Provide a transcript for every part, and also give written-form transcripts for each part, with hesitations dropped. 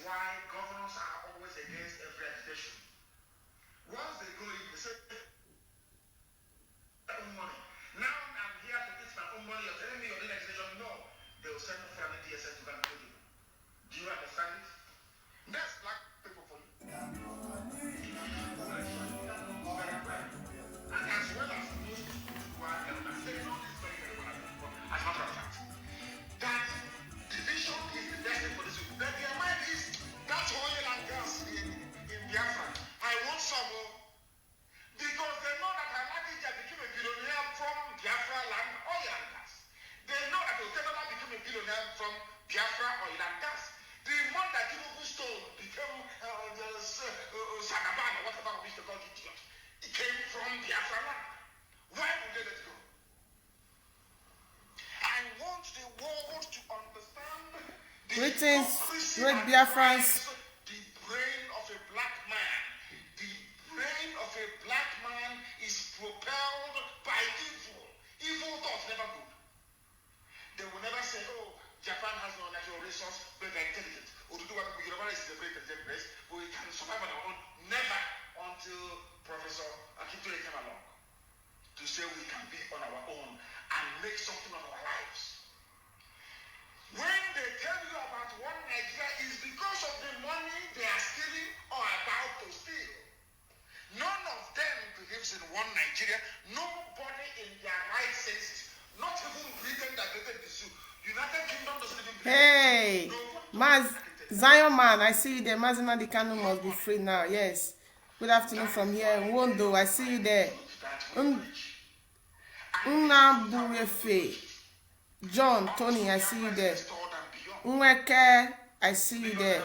why governors are always against every agitation. Once they go in, they say, own money. Now I'm here to eat my own money. You're telling me you're doing agitation? No. They will send for an DSS to go and kill you. Do you understand it? That's black people for you. And as well as those who are they know this very, very well. As a matter of fact, that division is the destiny for this. That their mind is that's oil and gas in Biafra. I want some more. Because they know that Alakija became a billionaire from Biafra land oil and gas. They know that Otedola became a billionaire from Biafra oil and gas. The money that Tinubu stole became Sagaban or whatever we used to call it. It came from Biafra land. Why would they let it go? I want the world to understand the greetings, great Biafrans. The brain of a black man. The brain of a black man is propelled by evil. Evil thoughts never good. They will never say, oh, Japan has no natural resource, but they're intelligent. Or to do what Yoruba is a very intelligent race, but we can survive on our own. Never until Professor Akintoye came along to say we can be on our own and make something of our lives. When they tell you about one Nigeria, is because of the money they are stealing or about to steal. None of them believes in one Nigeria. Nobody in their right senses, not even Britain that created the zoo. United Kingdom doesn't even believe. Hey, Maz Zion man, I see you there. Mazina the Kanu must be free now. Yes. Good afternoon from here. Wondo, I see you there. Unaburefe. John, Tony, I see you there. Unweke, I see you there.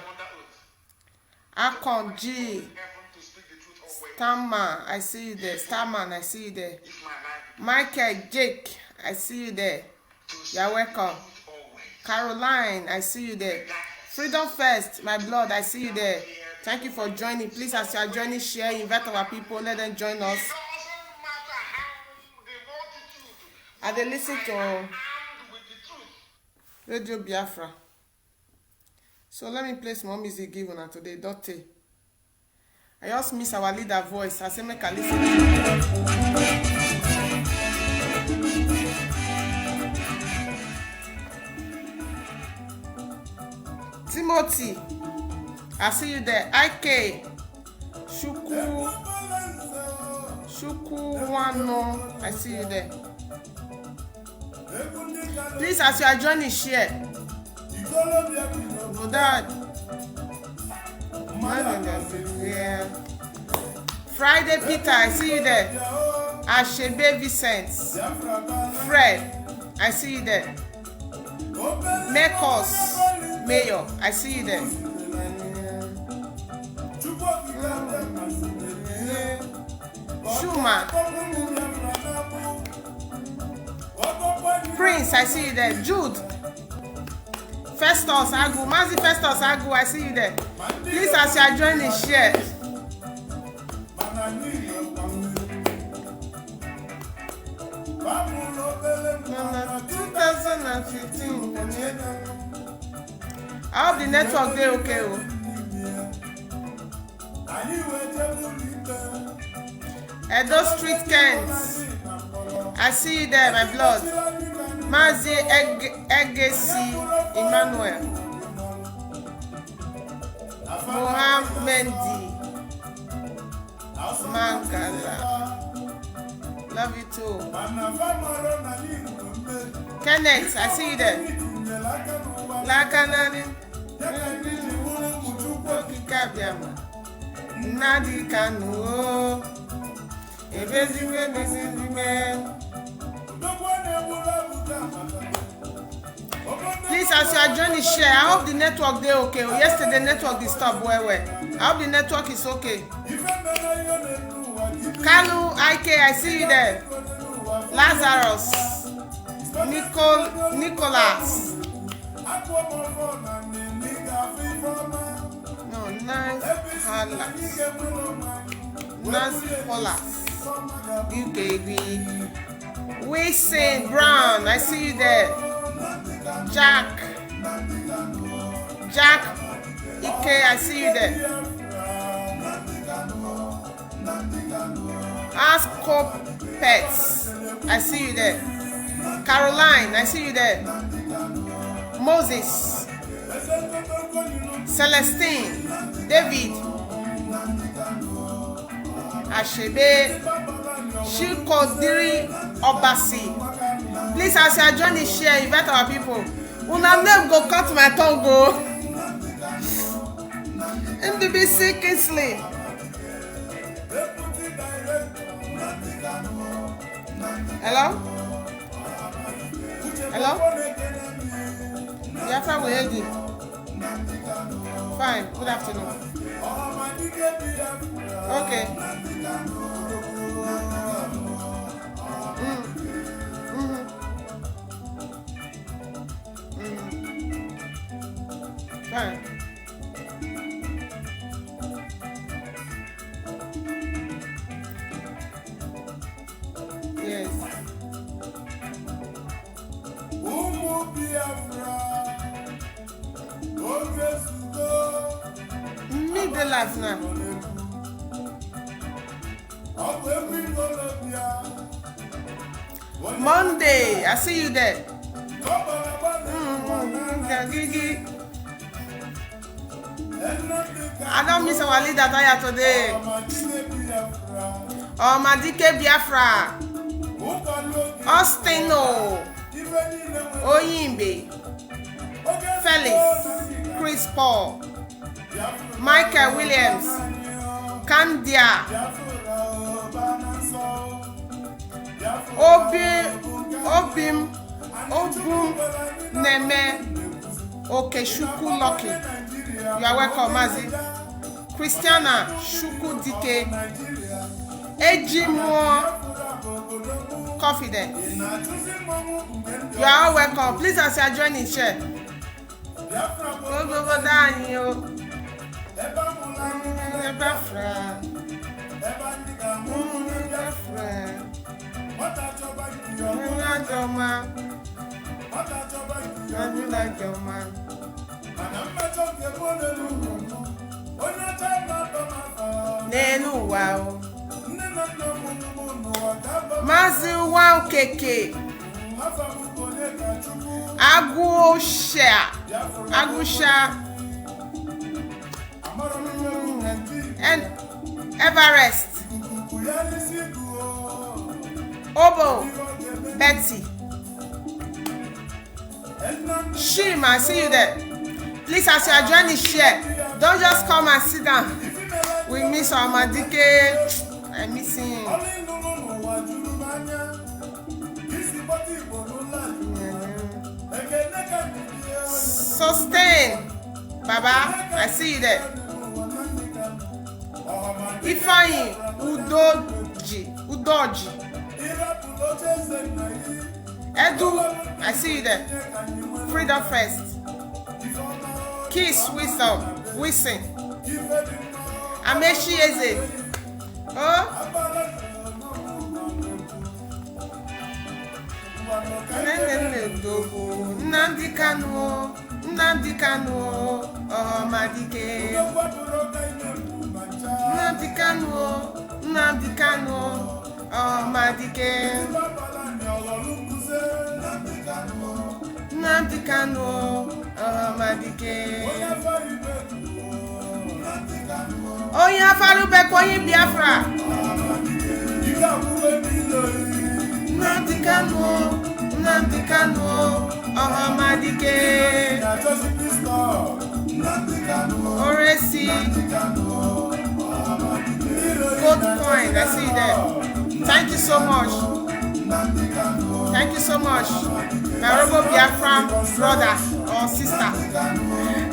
Akon G. Starman, I see you there. Starman, I see you there. Michael Jake, I see you there. You're welcome. Caroline, I see you there. Freedom First, my blood, I see you there. Thank you for joining. Please, as you are joining, share, invite our people, let them join us. And they listen to Radio Biafra. So let me play some more music given her today, Dotte. I just miss our leader voice. I say make a listen. Timothy, I see you there. IK, Shuku Wano, I see you there. Please, as you are joining, share. Dad. Friday Peter, I see you there. Ashebe Vincent, Fred, I see you there. Mekos Mayor, I see you there. Shuma Prince, I see you there. Jude Festus Agu, Mazi Festus Agu, I see you there. Please, as you are joining, share. No, 2015. I hope the network there okay. Edo Street Kent, I see you there, my blood. Mazi Egesi Emmanuel, Mohamedi Mangala, love you too. Kenneth, I see you there. Lakanani Nadi Kanu Please, as you are joining, share. I hope the network there okay. Yesterday network disturbed well. I hope the network is okay. Kalu IK, I see you there. Lazarus, Nicholas. No, nice Halas. Nancy Polas. UKB. Wilson Brown, I see you there. Jack Okay, I see you there. Ask Cope Pets. I see you there. Caroline, I see you there. Moses, Celestine, David, Ashebe, Shikodiri, Obasi. Please, as you are joining, share, invite our people. Una name go cut my tongue go. MBBC Kingsley. Hello? Hello? Biafra, we heard you. Fine. Good afternoon. Okay. Fine. Yes. Make the life now. Monday, I see you there. I don't miss our leader today. Oh, Madike Biafra. Ostino. Oyimbe. Felix. Chris Paul. Michael Williams. Candia. Obum Neme Okeshuku Lucky. You are welcome, Mazi. Christiana Shuku Dike. Ejimo Confidence. You are all welcome. Please, as you are joining, share. Go down, you. Biafra. Nenu wow. Mazi wow keke. Agusha. And Everest. Obo. Betsy. Shima, I see you there. Please, as you are joining, share. Don't just come and sit down. We miss our Madike. I miss him. Sustain. Baba, I see you there. Ifeanyi Udoji. Edu, I see you there. Freedom First. Kiss Wisdom. Wilson. Amechi Eze. Oh. Nnamdi Kanu. Oh, Madike. Nnamdi Kanu. Oh, Madike. Nnamdi Kanu. Oh, Madike. Oyin Afarube Koyin Biafra. Nnamdi Kanu. Oh, Madike. Oresi. Gold coin, I see that. Thank you so much. Thank you so much. My Robo Biafra brother or sister.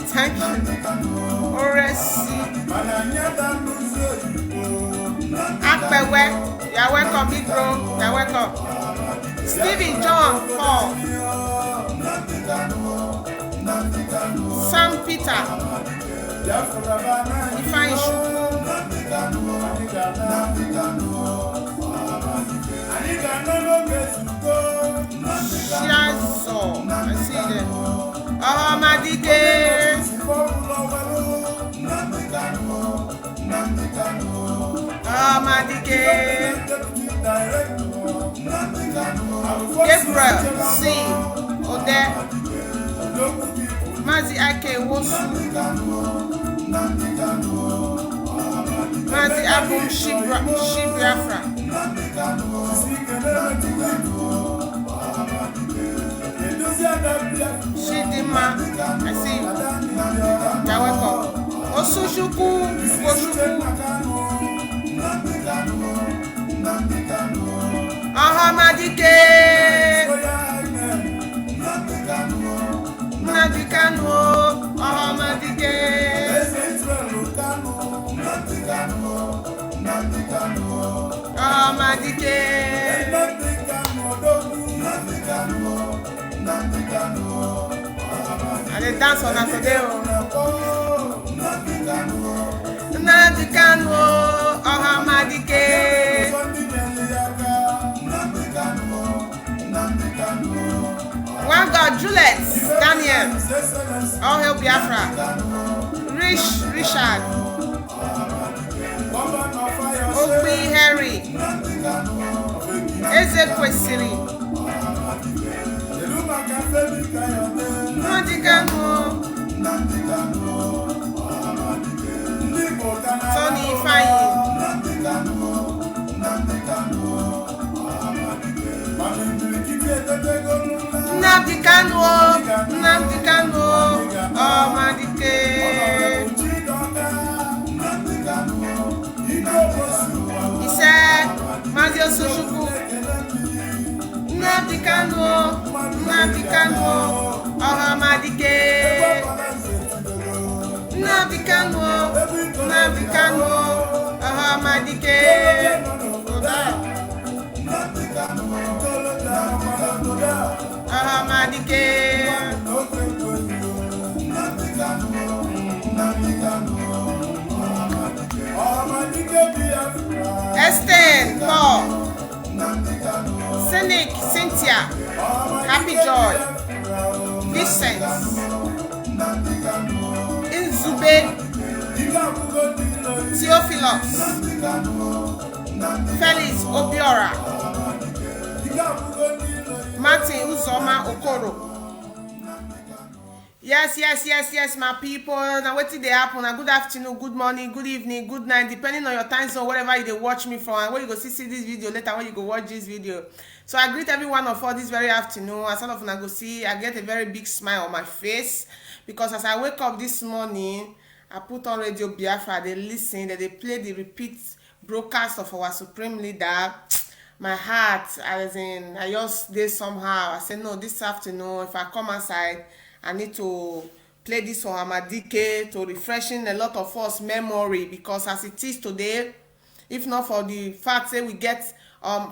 Thank you. Oresi. Akpewe, you are welcome, big bro. You are welcome. Stephen John Paul. Sam Peter. Ifeanyi Shuku. Shiazo. I see them. Oh, Madike. Gabriel C. Ode Mazi Ake Wosu Mazi Abum Biafra Shidima, I see you. You're welcome. Osushuku, Oshuku. Ahamadike. Nadikano, Ahamadike. Ahamadike. And they dance on us today. Nadikano, Ahamadike. One God, Juliet, Daniel, all hail Biafra, Richard, Obi Harry, Ezekwesiri, Nadikano, Tony Faye, Nadikano, oh Madike. He said, Mazio Sushuku, Nadikano, oh Madike. Nadikano, oh Madike. Ahamadike. Esther, Paul, Cynic, Cynthia, Happy Joy, Vincent, Inzube, Theophilus, Felix Obiora, Martin Uzoma Okoro. Yes, my people. Now, what did they happen? Good afternoon, good morning, good evening, good night, depending on your time zone, wherever you watch me from, and where you go see this video later, when you go watch this video. So I greet every one of us this very afternoon. As all of you go see, I get a very big smile on my face because as I wake up this morning, I put on Radio Biafra. They listen, they play the repeat broadcast of our supreme leader. My heart, as in, I just did somehow. I said, no, this afternoon, if I come outside, I need to play this for Amadike to refreshing a lot of us memory, because as it is today, if not for the fact that we get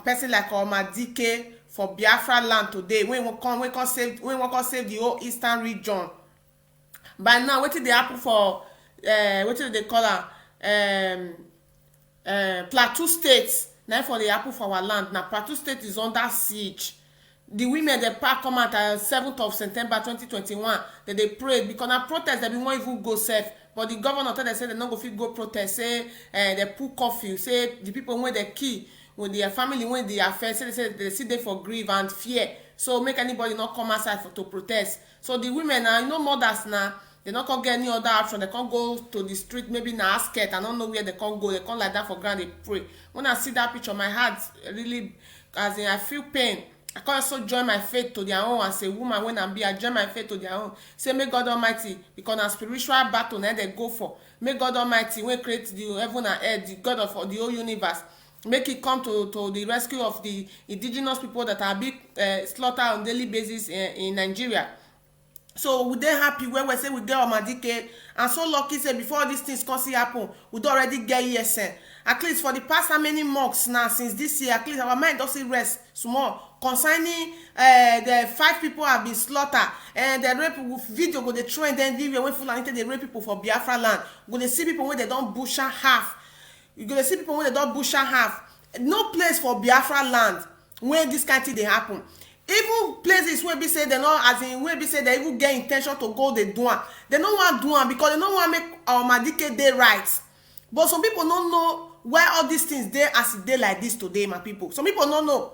person like Amadike for Biafra land today, we can save the whole eastern region. By now, what did they happen for what did they call her? Plateau State. Now for the apple for our land. Now Plateau State is under siege. The women they pack come out 7th of September 2021. That they prayed because now protest they won't even go safe. But the governor tell they say they not go fit go protest. Say they put curfew. Say the people when they key with their family when they affair. Say they sit there for grief and fear. So make anybody not come outside to protest. So the women now, mothers now. They not can get any other option. They can't go to the street, maybe in a skirt. I don't know where they can't go. They can't lie down for ground. They pray. When I see that picture, my heart really, as in, I feel pain. I can also join my faith to their own as a woman. When I join my faith to their own. Say, may God Almighty, because a spiritual battle, now they go for. May God Almighty, when create the heaven and earth, the God of the whole universe, make it come to the rescue of the indigenous people that are being slaughtered on daily basis in Nigeria. So we dey happy when we say we get Amadike, and so lucky say before these things can see happen, we don already get ESN. At least for the past how many months now since this year, at least our mind doesn't rest small concerning the 5 people have been slaughtered, and the rape video go dey trend then video wey full and they rape people for Biafra land. Go dey see people when they don butcher half. You go dey see people when they don butcher half. No place for Biafra land when this kind of thing dey happen. Even places where be say they not as in where be say they even get intention to go they do am. They don't want do am because they don't want make our Amadike dey right. But some people don't know where all these things dey as e dey like this today, my people. Some people no know.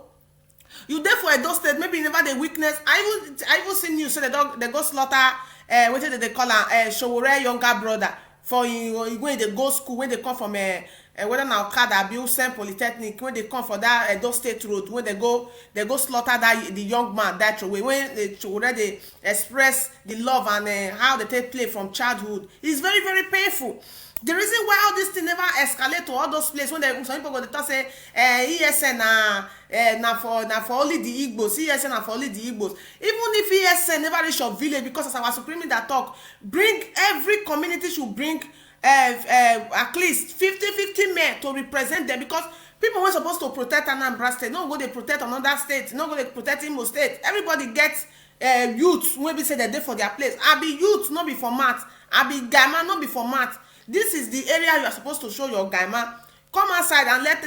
You there for Edo State, maybe never the weakness. I even see news say they go slaughter what they call Showore younger brother for when they go school, when they come from whether now Okada, Biusen Polytechnic, when they come for that Edo State road, when they go slaughter that the young man that way. When they already express the love and how they take play from childhood, it's very, very painful. The reason why all this thing never escalate to all those places when some people go to talk say ESN na for only the Igbos, ESN na for only the Igbos. Even if ESN never reach your village, because as our supreme that talk, bring every community should bring at least 50 men to represent them, because people were supposed to protect Anambra State, no go they protect another state, no go they protect Imo State. Everybody gets youth when we say they're there for their place. I be youth, not be for math. I be gaima, not be for math. This is the area you are supposed to show your gaima. Come outside and let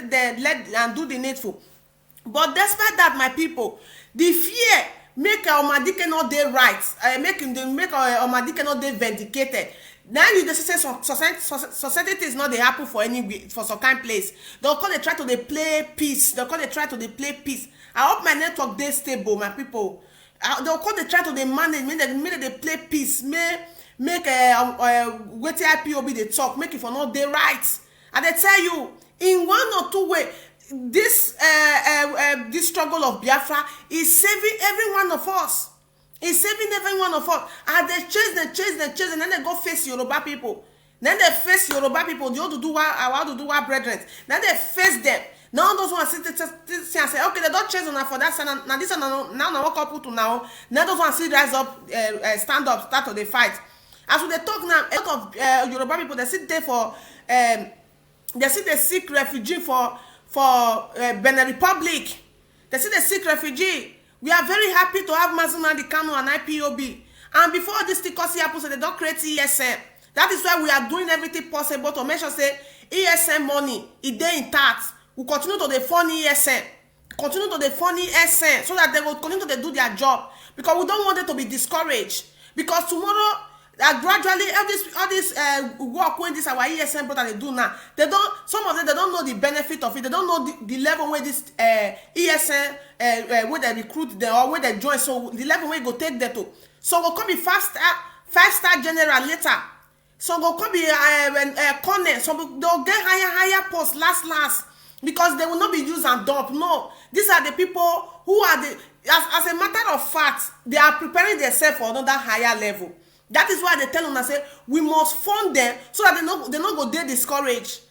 and do the needful. But despite that, my people, the fear make Omadike not dey right, make Omadike not dey vindicated. Now you just say society is not dey happen for some kind place. They'll call they try to dey play peace. They'll call they try to dey play peace. I hope my network dey stable, my people. They'll call they try to dey manage, make they play peace, make wetin IPOB dey talk, make it for not dey right. And they tell you in one or two way, this struggle of Biafra is saving every one of us. It's saving every one of us. And they chase, and then they go face Yoruba people. Then they face Yoruba people, the Oduduwa brethren. Then they face them. Now those ones sit and say, okay, they don't chase on for that. Now this one now what couple to now. Now those ones sit rise up, stand up, start to the fight. As we they talk now, a lot of Yoruba people they sit there for they see they seek refugee for Benin Republic. They see they seek refugee. We are very happy to have Mazunadi Kano and IPOB. And before this Tikosi happens, they don't create ESM. That is why we are doing everything possible to make sure say ESM money is there intact. We continue to the fund ESM. Continue to the fund ESM so that they will continue to do their job. Because we don't want them to be discouraged. Because tomorrow, gradually all this work when this our ESM brother they do now, some of them they don't know the benefit of it. They don't know the level where this ESM where they recruit them or where they join. So the level where you go take them to. So go come be five-star general later. So go come be colonel. So they'll get higher post last because they will not be used and dumped. No, these are the people who are the as a matter of fact they are preparing themselves for another higher level. That is why they tell them, say, we must fund them so that they not go there discouraged.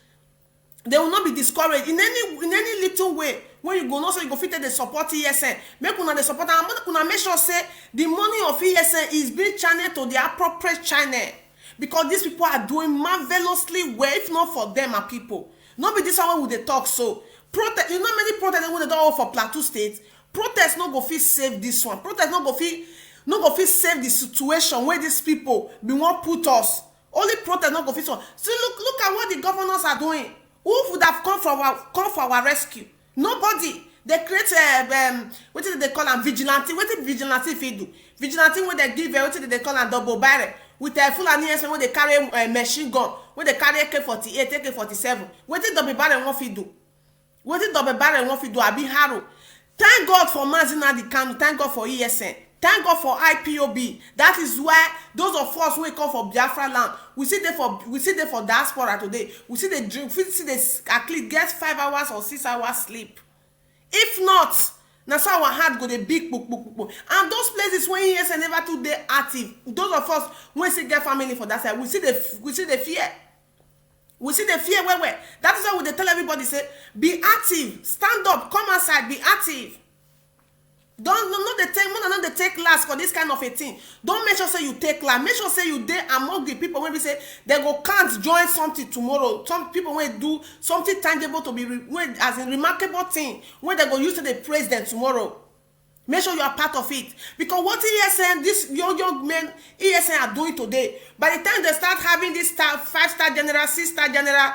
They will not be discouraged in any little way. When you go, no, so you go fit the support ESN. Make una the support and make sure say the money of ESN is being channeled to the appropriate channel. Because these people are doing marvelously well, if not for them are people. Not be this one with the talk. So protest, you know many protests when they don't for Plateau State. Protest not go fit save this one. Protest not go fit save the situation where these people be want put us. Only protest not go fit so. So look at what the governors are doing. Who would have come for our rescue? Nobody. They create what did they call them vigilante? What did vigilante fit do? Vigilante when they give what did they call them double barrel with a full and when they carry machine gun, when they carry AK-48, AK-47. What did double barrel want fit do? What did double barrel want fit do? Abi Haro. Thank God for Mazinadi Kanu. Thank God for ESN. Thank God for IPOB. That is why those of us who come for Biafra land, we see there for diaspora today. We see the drink, we see the at least get 5 hours or 6 hours sleep. If not, now so our heart go the big book. And those places when ESN never too they active. Those of us when see get family for that side, we see the fear. We see the fear where. That is why we tell everybody say, be active, stand up, come outside, be active. Don't they take last for this kind of a thing. Don't make sure say you take last. Make sure say you there among the people when we say they go can't join something tomorrow. Some people when do something tangible to be as a remarkable thing when they go use to the praise them tomorrow. Make sure you are part of it. Because what ESN, this young men, ESN are doing today, by the time they start having this 5-star general, 6-star general,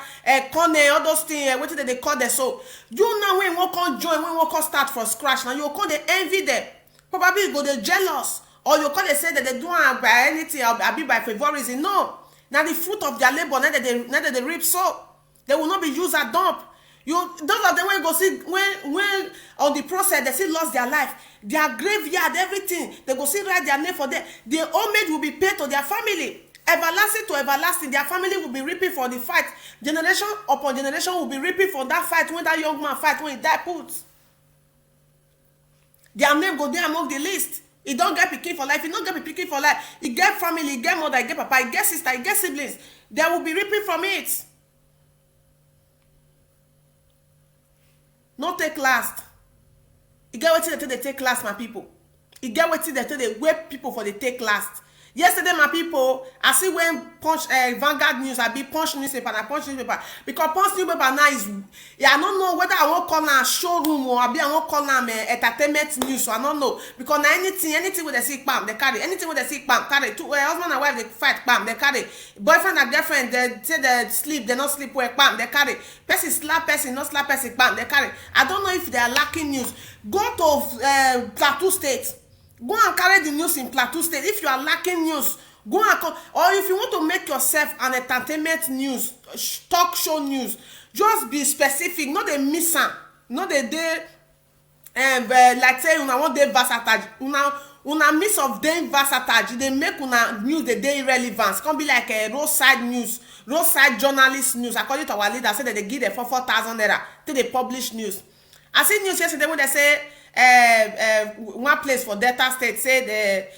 colonel, all those things, what did they call them? So, you know when you can join, when you can start from scratch, now you can they envy them. Probably you go they jealous. Or you can they say that they don't by anything, or be by favorism. No. Now the fruit of their labor, now that they reap so. They will not be used at dump. Those of them when you go see when on the process they still lost their life, their graveyard, everything, they go see write their name for them. The homage will be paid to their family, everlasting to everlasting. Their family will be reaping for the fight. Generation upon generation will be reaping for that fight when that young man fight when he die put. Their name go there among the list. He don't get pikin for life. He don't get pikin for life. He get family, he get mother, he get papa, he get sister, he get siblings. They will be reaping from it. No take last. You get wetin they take last, my people. You get wetin they wait people for the take last. Yesterday, my people, I see when Punch Vanguard News, I be Punch newspaper and I Punch newspaper because Punch newspaper now is, I don't know whether I won't call now showroom or I won't call now entertainment news. So I don't know because now anything with the sick bam they carry, anything with the sick bam carry. Two husband and wife they fight bam they carry. Boyfriend and girlfriend they say they sleep, they not sleep well bam they carry. Person slap person, not slap person bam they carry. I don't know if they are lacking news. Go to Plateau State. Go and carry the news in Plateau State. If you are lacking news, go and or if you want to make yourself an entertainment news, talk show news, just be specific. Not a misser, not a day. Like say una want day versatile. Una miss of day versatile. They make una news the day irrelevance. Can't be like a roadside news, roadside journalist news. According to our leader, say that they give them for 4,000 naira till they publish news. I see news yesterday when they say. One place for Delta State say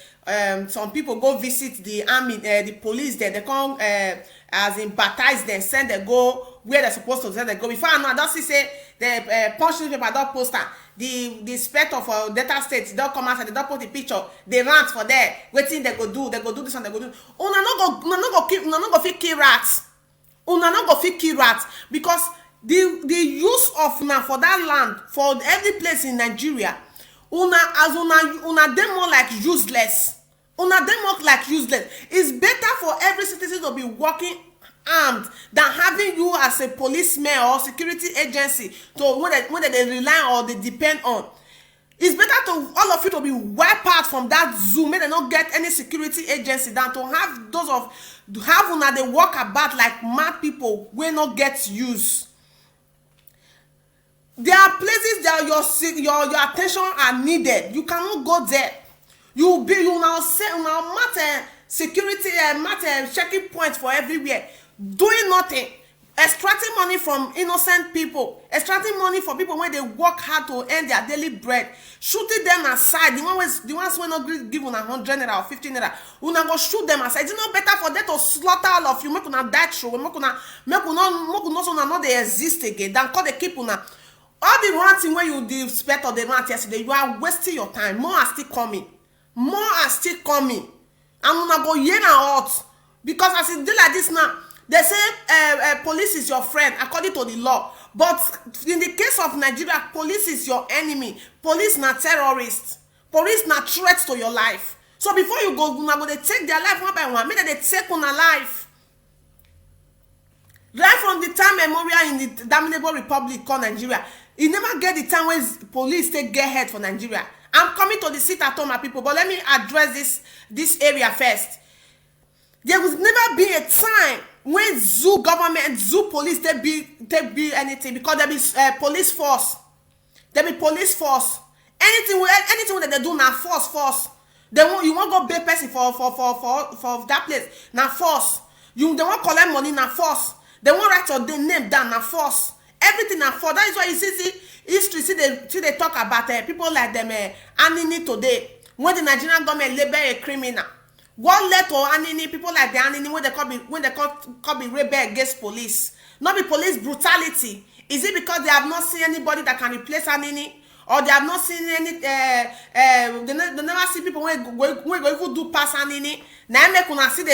some people go visit the army, the police there. They come as in baptize them, send them go where they're supposed to send them go. Before I know, I don't see say the Punch newspaper don't poster the inspector for Delta State don't come outside, they don't put the picture, they rant for there. Waiting they go do this and they go do. Una no go fit kill rats. Una no go fit kill rats because. The use of una for that land for every place in Nigeria, una dem more like useless. Una dem more like useless. It's better for every citizen to be working armed than having you as a policeman or security agency to when they rely or they depend on. It's better to all of you to be wiped out from that zoo, may they not get any security agency than to have those of have una they walk about like mad people will not get use. There are places that your attention are needed. You cannot go there. You now say matter security matter checking points for everywhere, doing nothing, extracting money from innocent people, extracting money from people when they work hard to earn their daily bread, shooting them aside. The ones who not give una 100 naira or 15 naira, una go shoot them aside. It's not better for them to slaughter all of you, make una die through, make una not they exist again than call they keep una. All the ranting when you expect or the rant yesterday, you are wasting your time. More are still coming. More are still coming. And una go yen and out. Because as it do like this now, they say police is your friend according to the law. But in the case of Nigeria, police is your enemy. Police na terrorists. Police na threats to your life. So before you go, una go they take their life one by one. Maybe they take una life. Right from the time memorial in the damnable republic called Nigeria, you never get the time when police take get head for Nigeria. I'm coming to the seat at home, my people, but let me address this area first. There will never be a time when zoo government, zoo police take be anything because there be police force. There be police force. Anything that they do now force. You won't go pay person for that place now force. They won't collect money now force. They won't write your name down now force. Everything na for that is why you see history see they talk about people like them Anini today when the Nigerian government label a criminal. What led to Anini people like the Anini when they call be rebel against police? Not be police brutality. Is it because they have not seen anybody that can replace Anini? Or they have not seen any they never see people when go even do pass Anini. Now make una see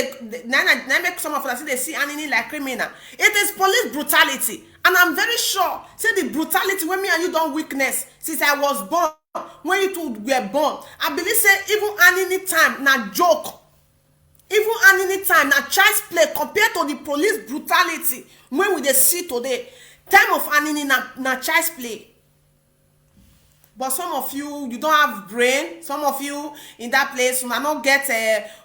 now make some of us see they see Anini like criminal. It is police brutality. And I'm very sure, say the brutality when me and you don't witness since I was born, when you two were born. I believe say even Anini time na joke. Even Anini time na child's play compared to the police brutality when we dey see today. Time of Anini na child's play. But some of you, you don't have brain. Some of you in that place, una not get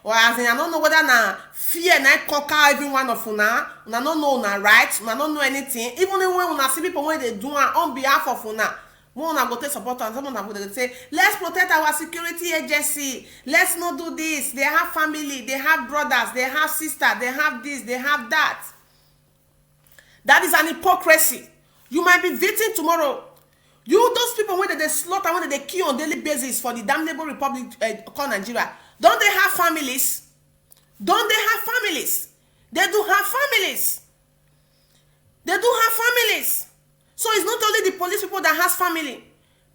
or as in, I don't know whether na fear na conquer every one of una. Una don't know una right. Una don't know anything. Even when una see people when they do on behalf of una, when una go take support and someone go say, let's protect our security agency. Let's not do this. They have family. They have brothers. They have sisters. They have this. They have that. That is an hypocrisy. You might be victim tomorrow. You, those people when they slaughter, when they kill on daily basis for the damnable republic called Nigeria, don't they have families? Don't they have families? They do have families. They do have families. So it's not only the police people that has family.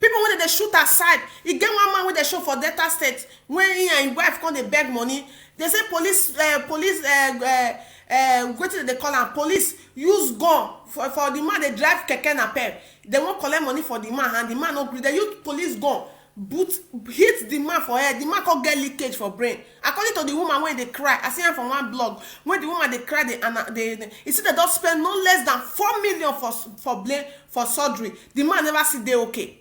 People when they shoot aside, you get one man when they show for Delta State, when he and his wife come they beg money, they say police what they call them, police use gun for the man they drive keke napep. They won't collect money for the man and the man no gree. They use police gun hit the man for head. The man can get leakage for brain. According to the woman when they cry, I see her from one blog. When the woman they cry, they see they don't spend no less than 4 million for surgery. The man never see they okay.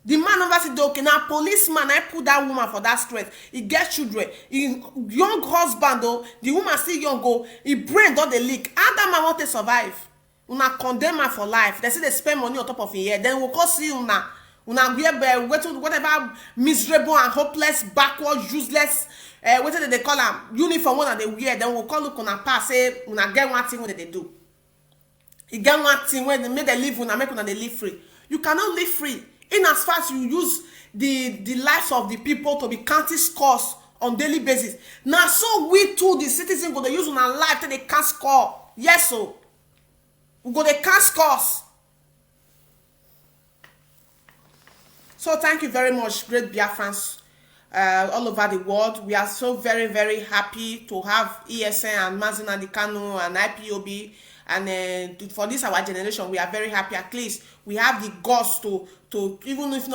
The man never see they okay. Now policeman I put that woman for that stress. He get children. He young husband though. The woman still young go. He brain don't they leak. How that man want to survive? Una condemn her for life. They say they spend money on top of it. Then we'll call see una wear whatever miserable and hopeless, backward, useless, whatever they call them uniform one they wear. Then we'll call look on a pass say una get one thing what they do. You get one thing when they make they live una make una they live free. You cannot live free in as far as you use the lives of the people to be counting scores on daily basis. Now so we too the citizens go they use una life till they can't score. Yes so. We go they can't scores. So thank you very much, great Biafrans all over the world. We are so very, very happy to have ESN and Mazina Dikano and IPOB. And for this our generation, we are very happy. At least we have the guts to even if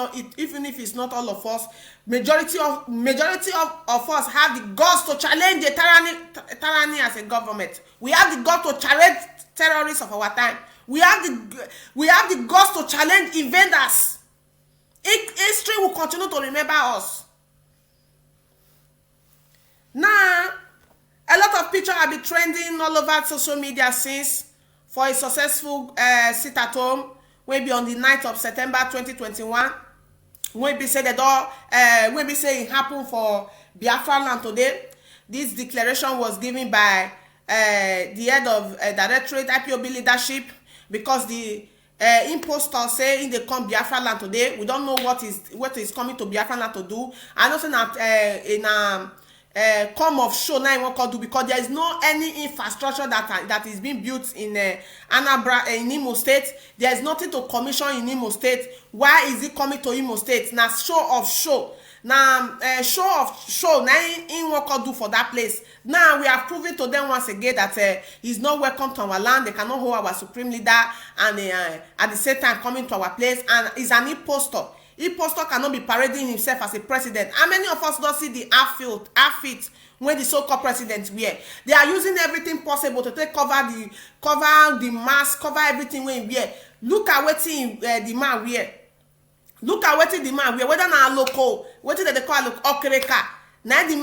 it's not all of us, majority of us have the guts to challenge the tyranny as a government. We have the guts to challenge terrorists of our time. We have the guts to challenge invaders. History will continue to remember us. Now, a lot of pictures have been trending all over social media since for a successful sit at home, maybe on the 9th of September 2021. Maybe say that all, maybe say it happened for Biafra land today. This declaration was given by the head of Directorate IPOB leadership because the impostor say in the come Biafra land today. We don't know what is coming to Biafra land to do. I know say that come of show now what can do because there is no any infrastructure that is being built in Anambra in Imo State. There is nothing to commission in Imo State. Why is it coming to Imo State? Now show. Now show now in what can do for that place. Now we have proven to them once again that he's not welcome to our land. They cannot hold our supreme leader and at the same time coming to our place, and he's an impostor. Impostor cannot be parading himself as a president. How many of us don't see the outfit when the so-called president wear? They are using everything possible to take cover the mask, cover everything when he wear. Look at what the man wear. Look at what the man wear. Whether na local, what they call look okereka. Now they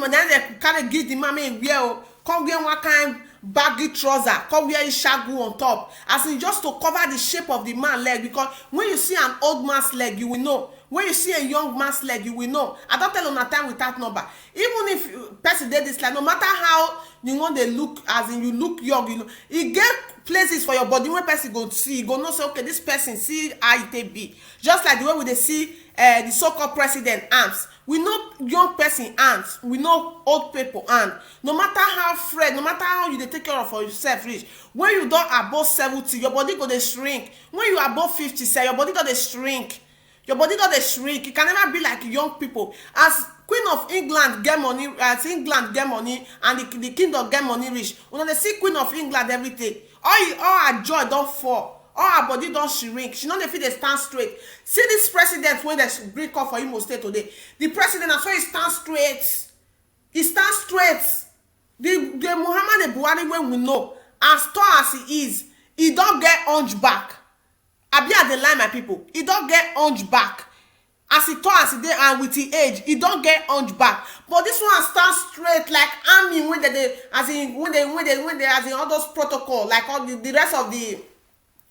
can't give the man wear. Come wear one kind baggy trouser, come wear shagu on top, as in just to cover the shape of the man leg. Because when you see an old man's leg, you will know. When you see a young man's leg, you will know. I don't tell on a time without number. Even if person did this, like no matter how you want they look, as in you look young, you know, you get places for your body when person go see, you go know say okay, this person see how it be. Just like the way we they see the so-called president arms. We know young person hands, we know old people hand. No matter how fresh, no matter how you dey take care of for yourself reach, when you don above 70, your body go dey shrink. When you above 50, say your body don dey shrink. Your body don dey shrink. You can never be like young people. As Queen of England get money, as England get money, and the kingdom get money reach. Una dey see Queen of England every day. All her joy don fall. All her body don shrink. She no dey fit dey stand straight. See this president when they bring up for Imo State today. The president na so he stand straight. He stand straight. The Muhammad Buhari wey we know, as tall as he is, he don get hunchback. Abi I dey lie my people. He don get hunchback. as he tall as he dey and with the age, he don't get hunchback. But this one stand straight like army when they as in when they as in all those protocol, like all the rest of the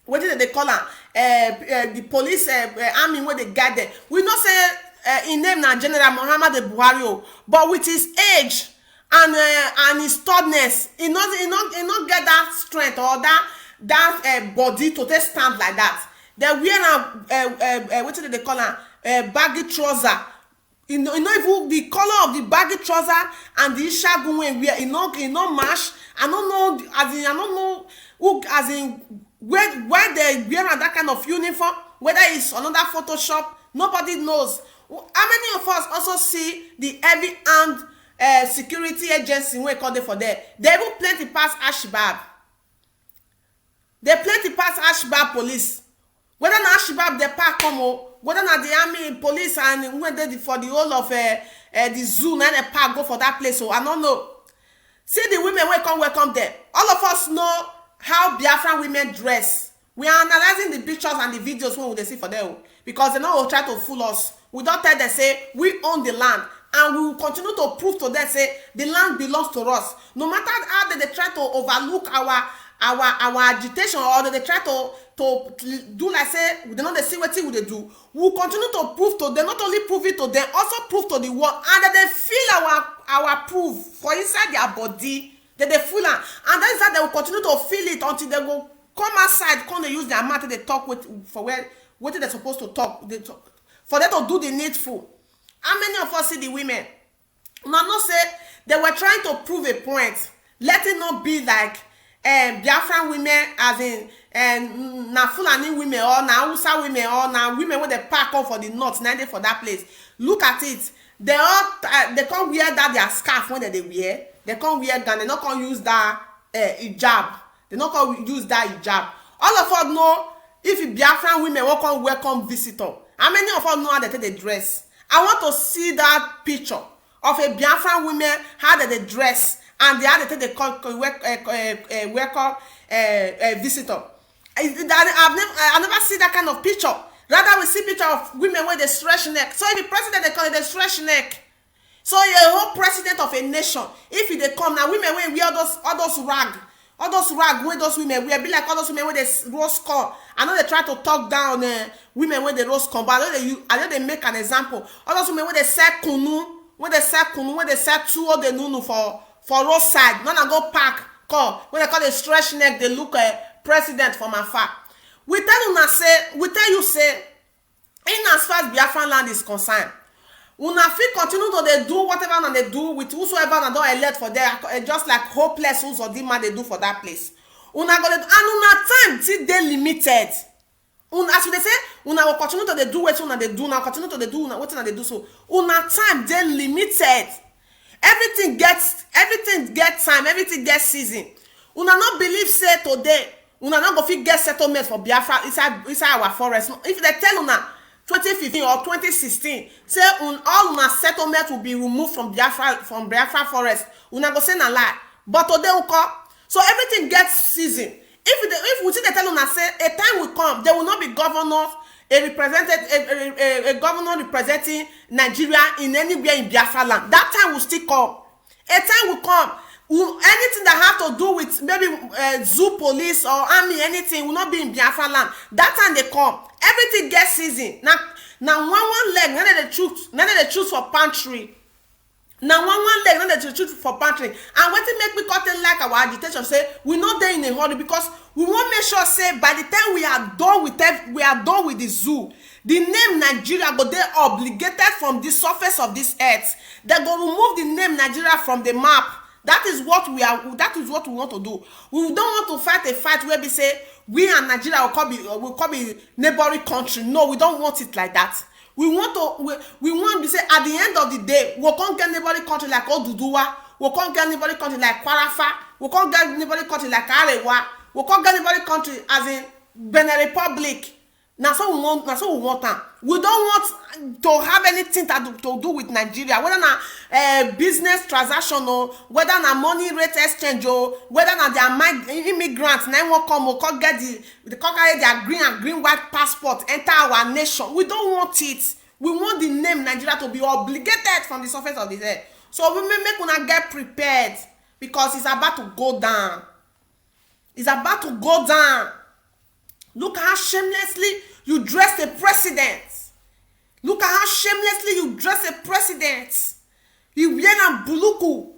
what did they call am? The police army when they guard them. We not say in name na General Muhammad Buhari, but with his age and his tallness, he not get that strength or that body to take stand like that. They wear what did they call am? Baggy trouser. You know even the color of the baggy trouser and the shagun when we are no match. I don't know as in I don't know who as in where they wear that kind of uniform, whether it's another Photoshop, nobody knows. How many of us also see the heavy armed security agency when call them for there? They even plenty pass Ashbab. They plenty pass Ashbab police. Whether na Ashbab they park come, whether na the army police and when they for the whole of the zoo and the park go for that place. So I don't know. See the women welcome them. All of us know how Biafran women dress. We are analyzing the pictures and the videos when they see for them because they know will try to fool us. We don't tell them say we own the land and we will continue to prove to them say the land belongs to us. No matter how they try to overlook our agitation or they try to do like say they know they see what they do. We will continue to prove to them, not only prove it to them, also prove to the world, and that they feel our proof for inside their body. That they feel and that is how they will continue to feel it until they go come outside, come they use their mouth, they talk with for where what they're supposed to talk. They talk for them to do the needful. How many of us see the women? Now not say they were trying to prove a point. Let it not be like Biafran women as in na Fulani women or na Hausa women or na women when they pack up for the north, 90 for that place. Look at it. They all they can't wear that their scarf when they wear. They can't wear gun. They not can't use that hijab. They not can't use that hijab. All of us know if Biafran women welcome visitor. How many of us know how they take the dress? I want to see that picture of a Biafran women how they dress. And the other thing they call welcome visitor. I've never seen that kind of picture. Rather, we see picture of women with a stretch neck. So if the president they call it a stretch neck. So a whole president of a nation, if they come now, women will wear all those rag where those women wear, be like all those women with the rose corn. I know they try to talk down women with the rose corn, but I know they make an example. All those women with the sell kunu, when they sell two of the nunu for roadside, none go park call when they call the stretch neck, they look president from afar. We tell you say, in as far as Biafran land is concerned, una fit continue to they do whatever they do with whosoever and don't elect for there, just like hopeless who's or demand they do for that place. Una go and una time till they limited. As they say, una will continue to they do what una they do now, continue to they do what una they do so. Una time they limited. Everything gets time, everything gets season. Una not believe say today, una not go fit get settlement for Biafra inside our forest. If they tell una 2015 or 2016, say all una settlement will be removed from Biafra forest, una go say na lie. But today we come, so everything gets season. If we see they tell una say a time will come, there will not be governor. A governor representing Nigeria in anywhere in Biafra land. That time will still come. A time will come. Anything that have to do with maybe zoo police or army, anything will not be in Biafra land. That time they come. Everything gets season. Now one leg, none of the choose for pantry. Now one leg, none of the choose for pantry. And what it make me cut like our agitation say we not there in a hurry because we want make sure say by the time we are done with the zoo, the name Nigeria go they obligated from the surface of this earth. They go remove the name Nigeria from the map. That is what we want to do. We don't want to fight a fight where we say we and Nigeria will come be neighboring country. No, we don't want it like that. We want to say at the end of the day, we can't get neighboring country like Oduduwa. We can't get neighboring country like Kwarafa. We can't get neighboring country like Arewa. We can't get neighboring country as in Benin Republic. Now so we want them. We don't want to have anything to do with Nigeria, whether na business transaction or whether na money rate exchange or whether na their immigrants now won't come or can't get the carry their green and green white passport enter our nation. We don't want it. We want the name Nigeria to be obligated from the surface of the earth. So we make una get prepared because it's about to go down. It's about to go down. Look how shamelessly you dress a president. Look at how shamelessly you dress a president. You wear a buluku.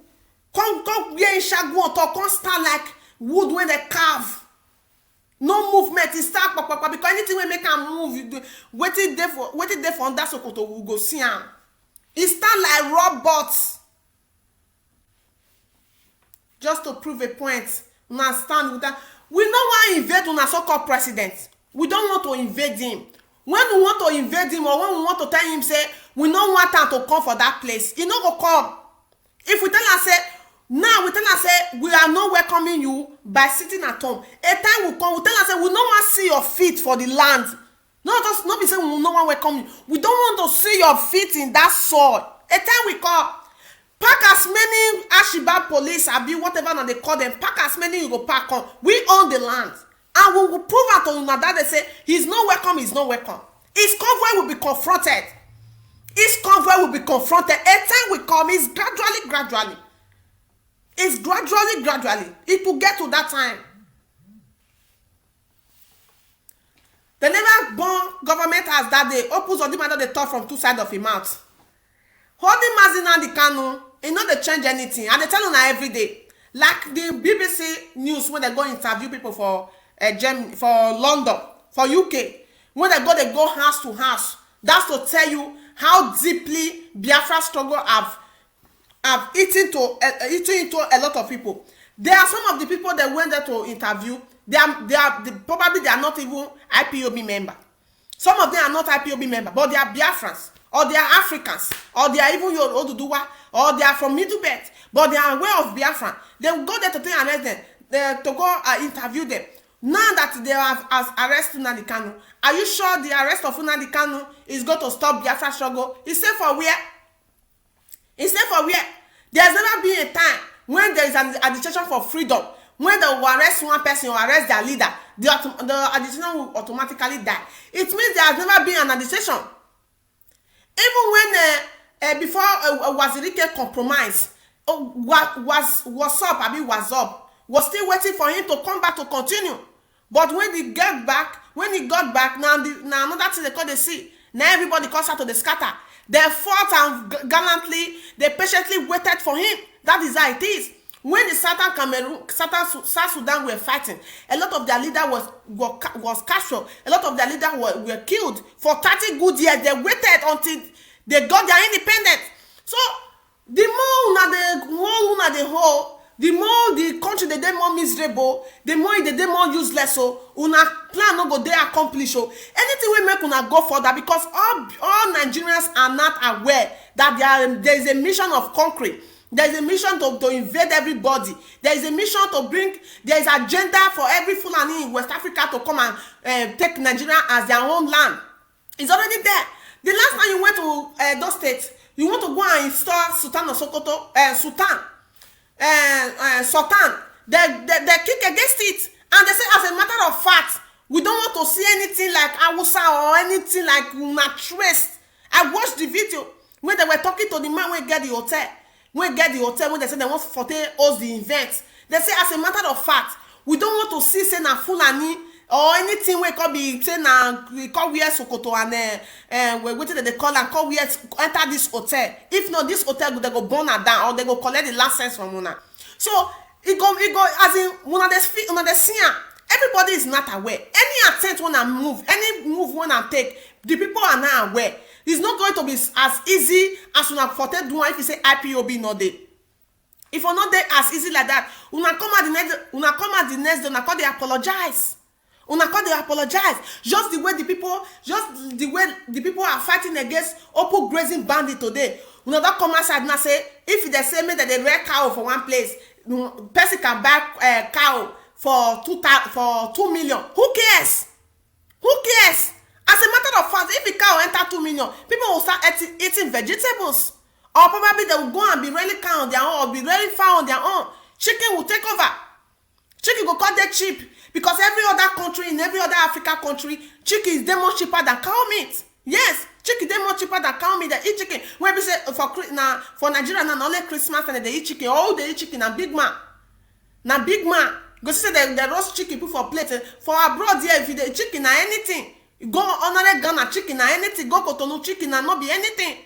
Come wear shagu on top. Come stand like wood when they carve. No movement. It's start because anything we make am move. Waiting there for under Sokoto we go see am. It stand like robots. Just to prove a point. Una stand with that. We don't want to invade una so-called president. We don't want to invade him. When we want to invade him or when we want to tell him say we don't want him to come for that place, he no go come. If we tell am say now we tell am say we are not welcoming you by sitting at home, a time will come we tell am say we no want see your feet for the land. No, just not be saying we no want welcome you. We don't want to see your feet in that soil. A time will come. Pack as many Ashiba police, abi whatever now they call them. Pack as many you go pack on. We own the land. And we will prove out to you that they say he's not welcome, he's not welcome. His convoy will be confronted. His convoy will be confronted. A time will come, it's gradually. It's gradually. It will get to that time. They never born government as that day. Opus or the matter they talk from two sides of his mouth. Holding Mazina the Kanu, it not they change anything. And they tell you now every day. Like the BBC News when they go interview people for Germany, for London, for UK, when they go house to house. That's to tell you how deeply Biafra struggle have eaten into a lot of people. There are some of the people that went there to interview. Probably they are not even IPOB member. Some of them are not IPOB member, but they are Biafrans, or they are Africans, or they are even your Oduduwa, or they are from Middle Belt, but they are aware of Biafra. They will go there to take arrest them, to go interview them. Now that they have arrested Nnamdi Kanu, are you sure the arrest of Nnamdi Kanu is going to stop Biafra struggle? He said for where? He said for where? There's never been a time when there is an agitation for freedom, when they will arrest one person or arrest their leader, the agitation will automatically die. It means there has never been an agitation. Even when before Wazirike compromise, was still waiting for him to come back to continue. But when he got back, now another thing they call the see. Now everybody comes out to the scatter. They fought and gallantly, they patiently waited for him. That is how it is. When the South Sudan were fighting, a lot of their leader was captured. A lot of their leaders were killed. For 30 good years, they waited until they got their independence. So the more the more the country they more miserable, the more they more useless. So una plan no go dey accomplish. So anything we make una go further because all Nigerians are not aware that there is a mission of conquering. There is a mission to invade everybody. There is a mission to bring. There is agenda for every Fulani in West Africa to come and take Nigeria as their own land. It's already there. The last time you went to those states, you want to go and install Sultan of Sokoto, Sultan. They kick against it, and they say as a matter of fact we don't want to see anything like Awusa or anything like Trace. I watched the video when they were talking to the man when get the hotel when they say they want to host the event. They say as a matter of fact we don't want to see say na Fulani or anything we could be say na we call wear Sokoto and we waiting that they call and call we enter this hotel. If not, this hotel they go burn her down or they go collect the license from una. So it go as in una they see everybody is not aware. Any attempt wanna move, any move wanna take, the people are not aware. It's not going to be as easy as una for do if you say IPOB not there. If you're not there as easy like that, una come at the next day, una call they apologize. Una call they apologize. Just the way the people are fighting against open grazing bandit today. Una don't come outside and say if they say me that they rear cow for one place, person can buy cow for 2 million. Who cares? Who cares? As a matter of fact, if a cow enter 2 million, people will start eating vegetables. Or probably they will go and be really cow on their own or be really fowl on their own. Chicken will take over. Chicken will cut their cheap. Because every other country, in every other African country, chicken is more cheaper than cow meat. Yes, Chicken dey more cheaper than cow meat. They eat chicken. When we say for Nigeria now only Christmas and they eat chicken. Oh, they eat chicken and big man. Now big man. Go see they roast chicken put for plate. For abroad here, if you dey chicken na anything, you go honorary Ghana chicken na anything, go Cotonou chicken na not be anything.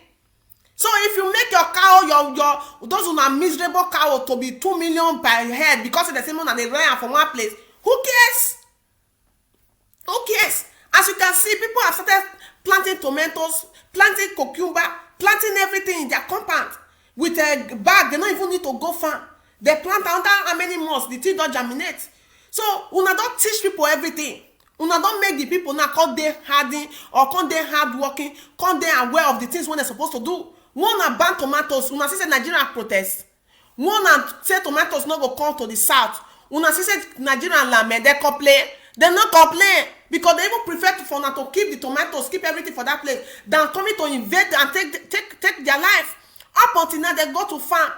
So if you make your cow, your those who are miserable cow to be 2 million per head because of the same money they run from one place, who cares? Who cares? As you can see, people have started planting tomatoes, planting cucumber, planting everything in their compound with a bag. They don't even need to go farm. They plant under how many months the thing don't germinate. So una don't teach people everything. Una don't make the people now come dey hardy or come dey hardworking, come dey aware of the things when they're supposed to do. One ban tomatoes. Una see say Nigeria protest. One say tomatoes not go come to the south. Una see say Nigerian lame they complain. They not complain because they even prefer for now to keep the tomatoes, keep everything for that place than coming to invade and take their life. Up until now they go to farm.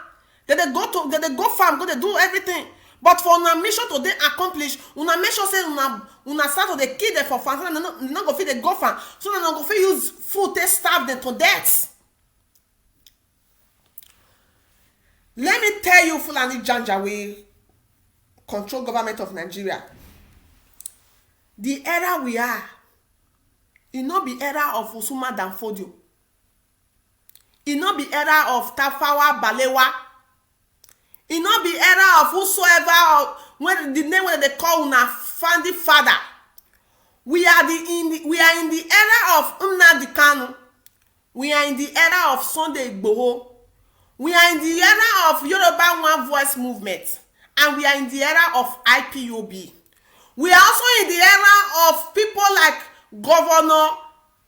They go farm, go they do everything. But for una mission to they accomplish, una make sure say una start to the kill them for farm. So they not go fit they go farm. So they not go fit use food to starve them to death. Let me tell you, Fulani Janjaweed control government of Nigeria. The era we are, it not be era of Usuma Danfodio. It not be era of Tafawa Balewa. It not be era of whosoever when the name when they call una founding father. We are in the era of Nnamdi Kanu. We are in the era of Sunday Igboho. We are in the era of Yoruba One Voice movement, and we are in the era of IPOB. We are also in the era of people like Governor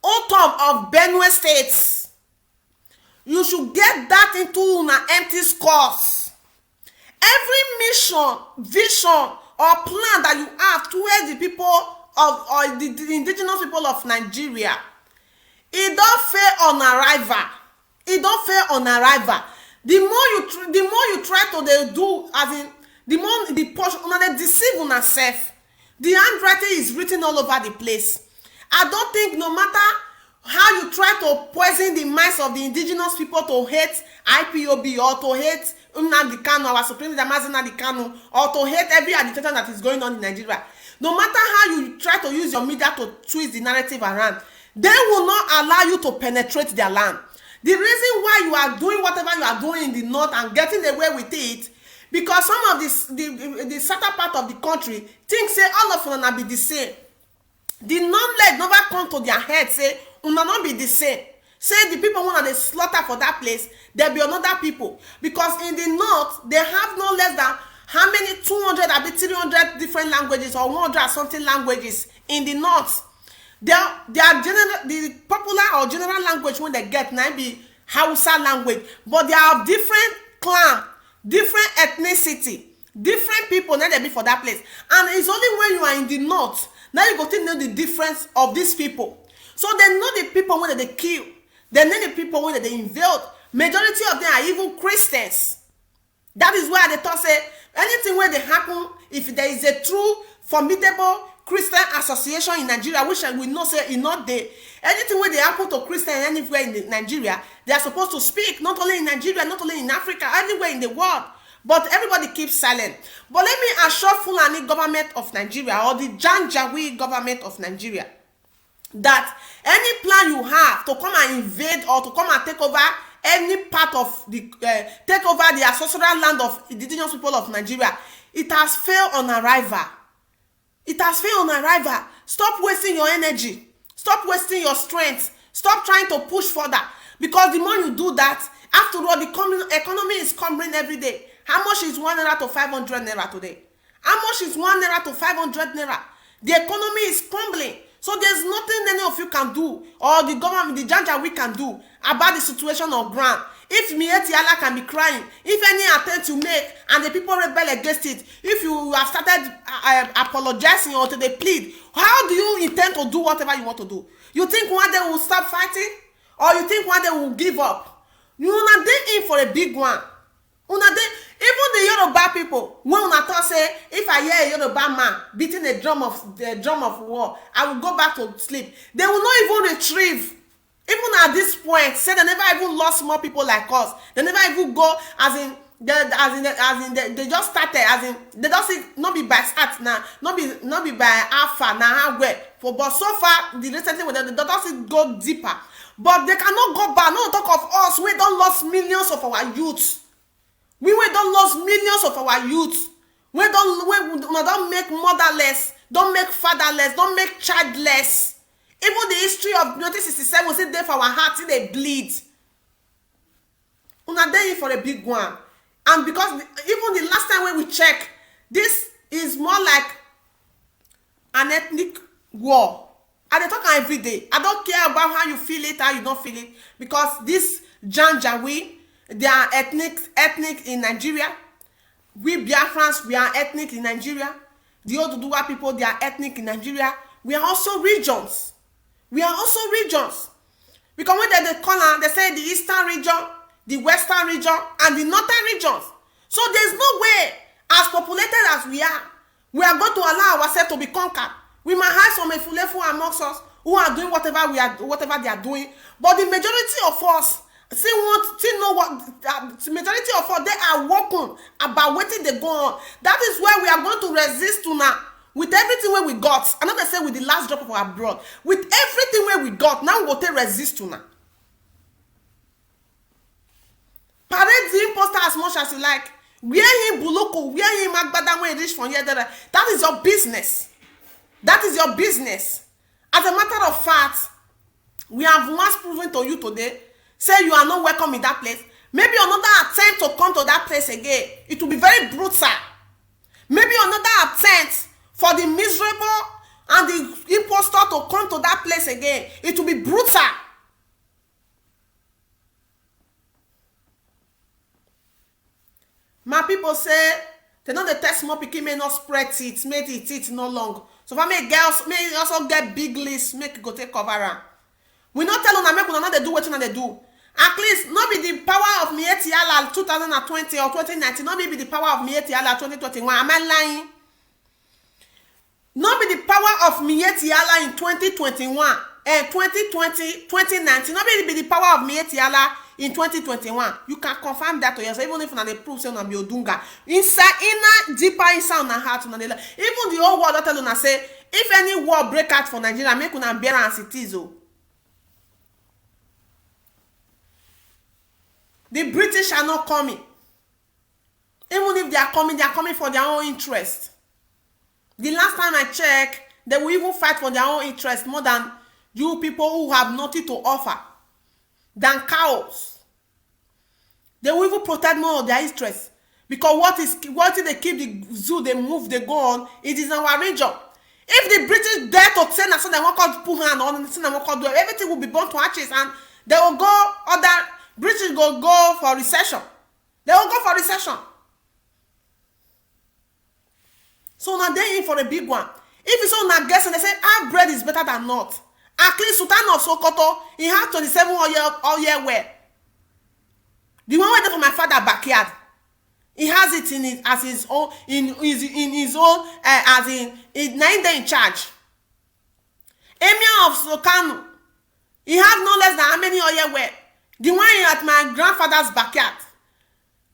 Otom of Benue State. You should get that into an empty scores. Every mission, vision, or plan that you have towards the people of or the indigenous people of Nigeria, it don't fail on arrival. It don't fail on arrival. The more you try to do, as in the more the portion they deceive on yourself. The handwriting is written all over the place. I don't think no matter how you try to poison the minds of the indigenous people to hate IPOB or to hate Nnamdi Kanu, our Supreme Leader Nnamdi Kanu, or to hate every agitation that is going on in Nigeria, no matter how you try to use your media to twist the narrative around, they will not allow you to penetrate their land. The reason why you are doing whatever you are doing in the north and getting away with it, because some of the certain part of the country think say all of una be the same. The knowledge never come to their head say una not be the same. Say the people who are the slaughter for that place, there be another people. Because in the north, they have no less than how many 200 or 300 different languages or 100 something languages in the north. They are the popular or general language when they get now be Hausa language, but they are different clan, different ethnicity, different people now they be for that place. And it's only when you are in the north now you go to know the difference of these people. So they know the people when they kill, they know the people when they invade. Majority of them are even Christians. That is why they thought say anything when they happen, if there is a true formidable Christian association in Nigeria, which we know say is not there. Anything when they happen to Christian anywhere in Nigeria, they are supposed to speak, not only in Nigeria, not only in Africa, anywhere in the world. But everybody keeps silent. But let me assure Fulani government of Nigeria or the Janjaweed government of Nigeria that any plan you have to come and invade or to come and take over any part of the take over the ancestral land of indigenous people of Nigeria, it has failed on arrival. It has failed on arrival. Stop wasting your energy. Stop wasting your strength. Stop trying to push further. Because the more you do that, after all, the economy is crumbling every day. How much is 1 naira to 500 naira today? How much is 1 naira to 500 naira? The economy is crumbling. So there's nothing any of you can do, or the government, the Janjaweed can do about the situation on ground. If Mieti Allah can be crying, if any attempt you make and the people rebel against it, if you have started apologizing or to they plead, how do you intend to do whatever you want to do? You think one day will stop fighting? Or you think one day will give up? You are there in for a big one. Even the Yoruba people, when una talk say, if I hear a Yoruba man beating the drum of war, I will go back to sleep. They will not even retrieve. Even at this point, say they never even lost more people like us. They never even go they just started as in they don't see not be by start now, not be by alpha now for but so far the recently with them they don't see go deeper. But they cannot go back. No talk of us. We don't lost millions of our youth. We don't lost millions of our youth. We don't make motherless, don't make fatherless, don't make childless. Even the history of 1967 was there for our hearts, they bleed. Una there for a big one. And because even the last time when we check, this is more like an ethnic war. I dey talk every day. I don't care about how you feel it, how you don't feel it. Because this Janjaweed, they are ethnic in Nigeria. We Biafrans, we are ethnic in Nigeria. The Oduduwa people, they are ethnic in Nigeria. We are also regions. Because when they call them, they say the eastern region, the western region, and the northern regions. So there's no way, as populated as we are going to allow ourselves to be conquered. We might have some efulefu amongst us who are doing whatever they are doing, but the majority of us know what the majority of us, they are working about what they go on. That is why we are going to resist to now. With everything where we got, I'm not gonna say with the last drop of our blood, with everything where we got, now we go to resist to now. Parade the imposter as much as you like. Wear him buloko, wear him agbada when he reach from here. That is your business. That is your business. As a matter of fact, we have once proven to you today, say you are not welcome in that place. Maybe another attempt to come to that place again, it will be very brutal. Maybe another attempt for the miserable and the impostor to come to that place again, it will be brutal. My people say, they know the test more pikin may not spread it, make it eat no long. So for me, girls may also get big list, make it go take cover am. We not tell una make una not dey do wetin una dey do. At least not be the power of Mieti Allah 2020 or 2019, not be the power of Mieti Allah 2021. Am I lying? Not be the power of Mieti Allah in 2021 and 2020, 2019. Not be the power of Mieti Allah in 2021. You can confirm that to yourself, even if una dey prove say una be Odunga. Inside, deeper inside una heart, una dey lie. Even the whole world don tell una say, if any war break out for Nigeria, make una bear am as it is. Oh. The British are not coming. Even if they are coming for their own interest. The last time I checked, they will even fight for their own interest more than you people who have nothing to offer. Than cows. They will even protect more of their interests. Because what if they keep the zoo, they move, they go on, it is our region. If the British dare to say that so they won't call put hand on, they won't call do everything will be burnt to ashes and they will go British will go for recession. They will go for recession. So now they in for a big one. If it's on a guess and they say our bread is better than not. At least Sultan of Sokoto, he has 27 all year wear. The one waiting for my father backyard. He has it in his own as in 9 days in charge. Emir of Sokano, he has no less than how many all year wear. The one at my grandfather's backyard.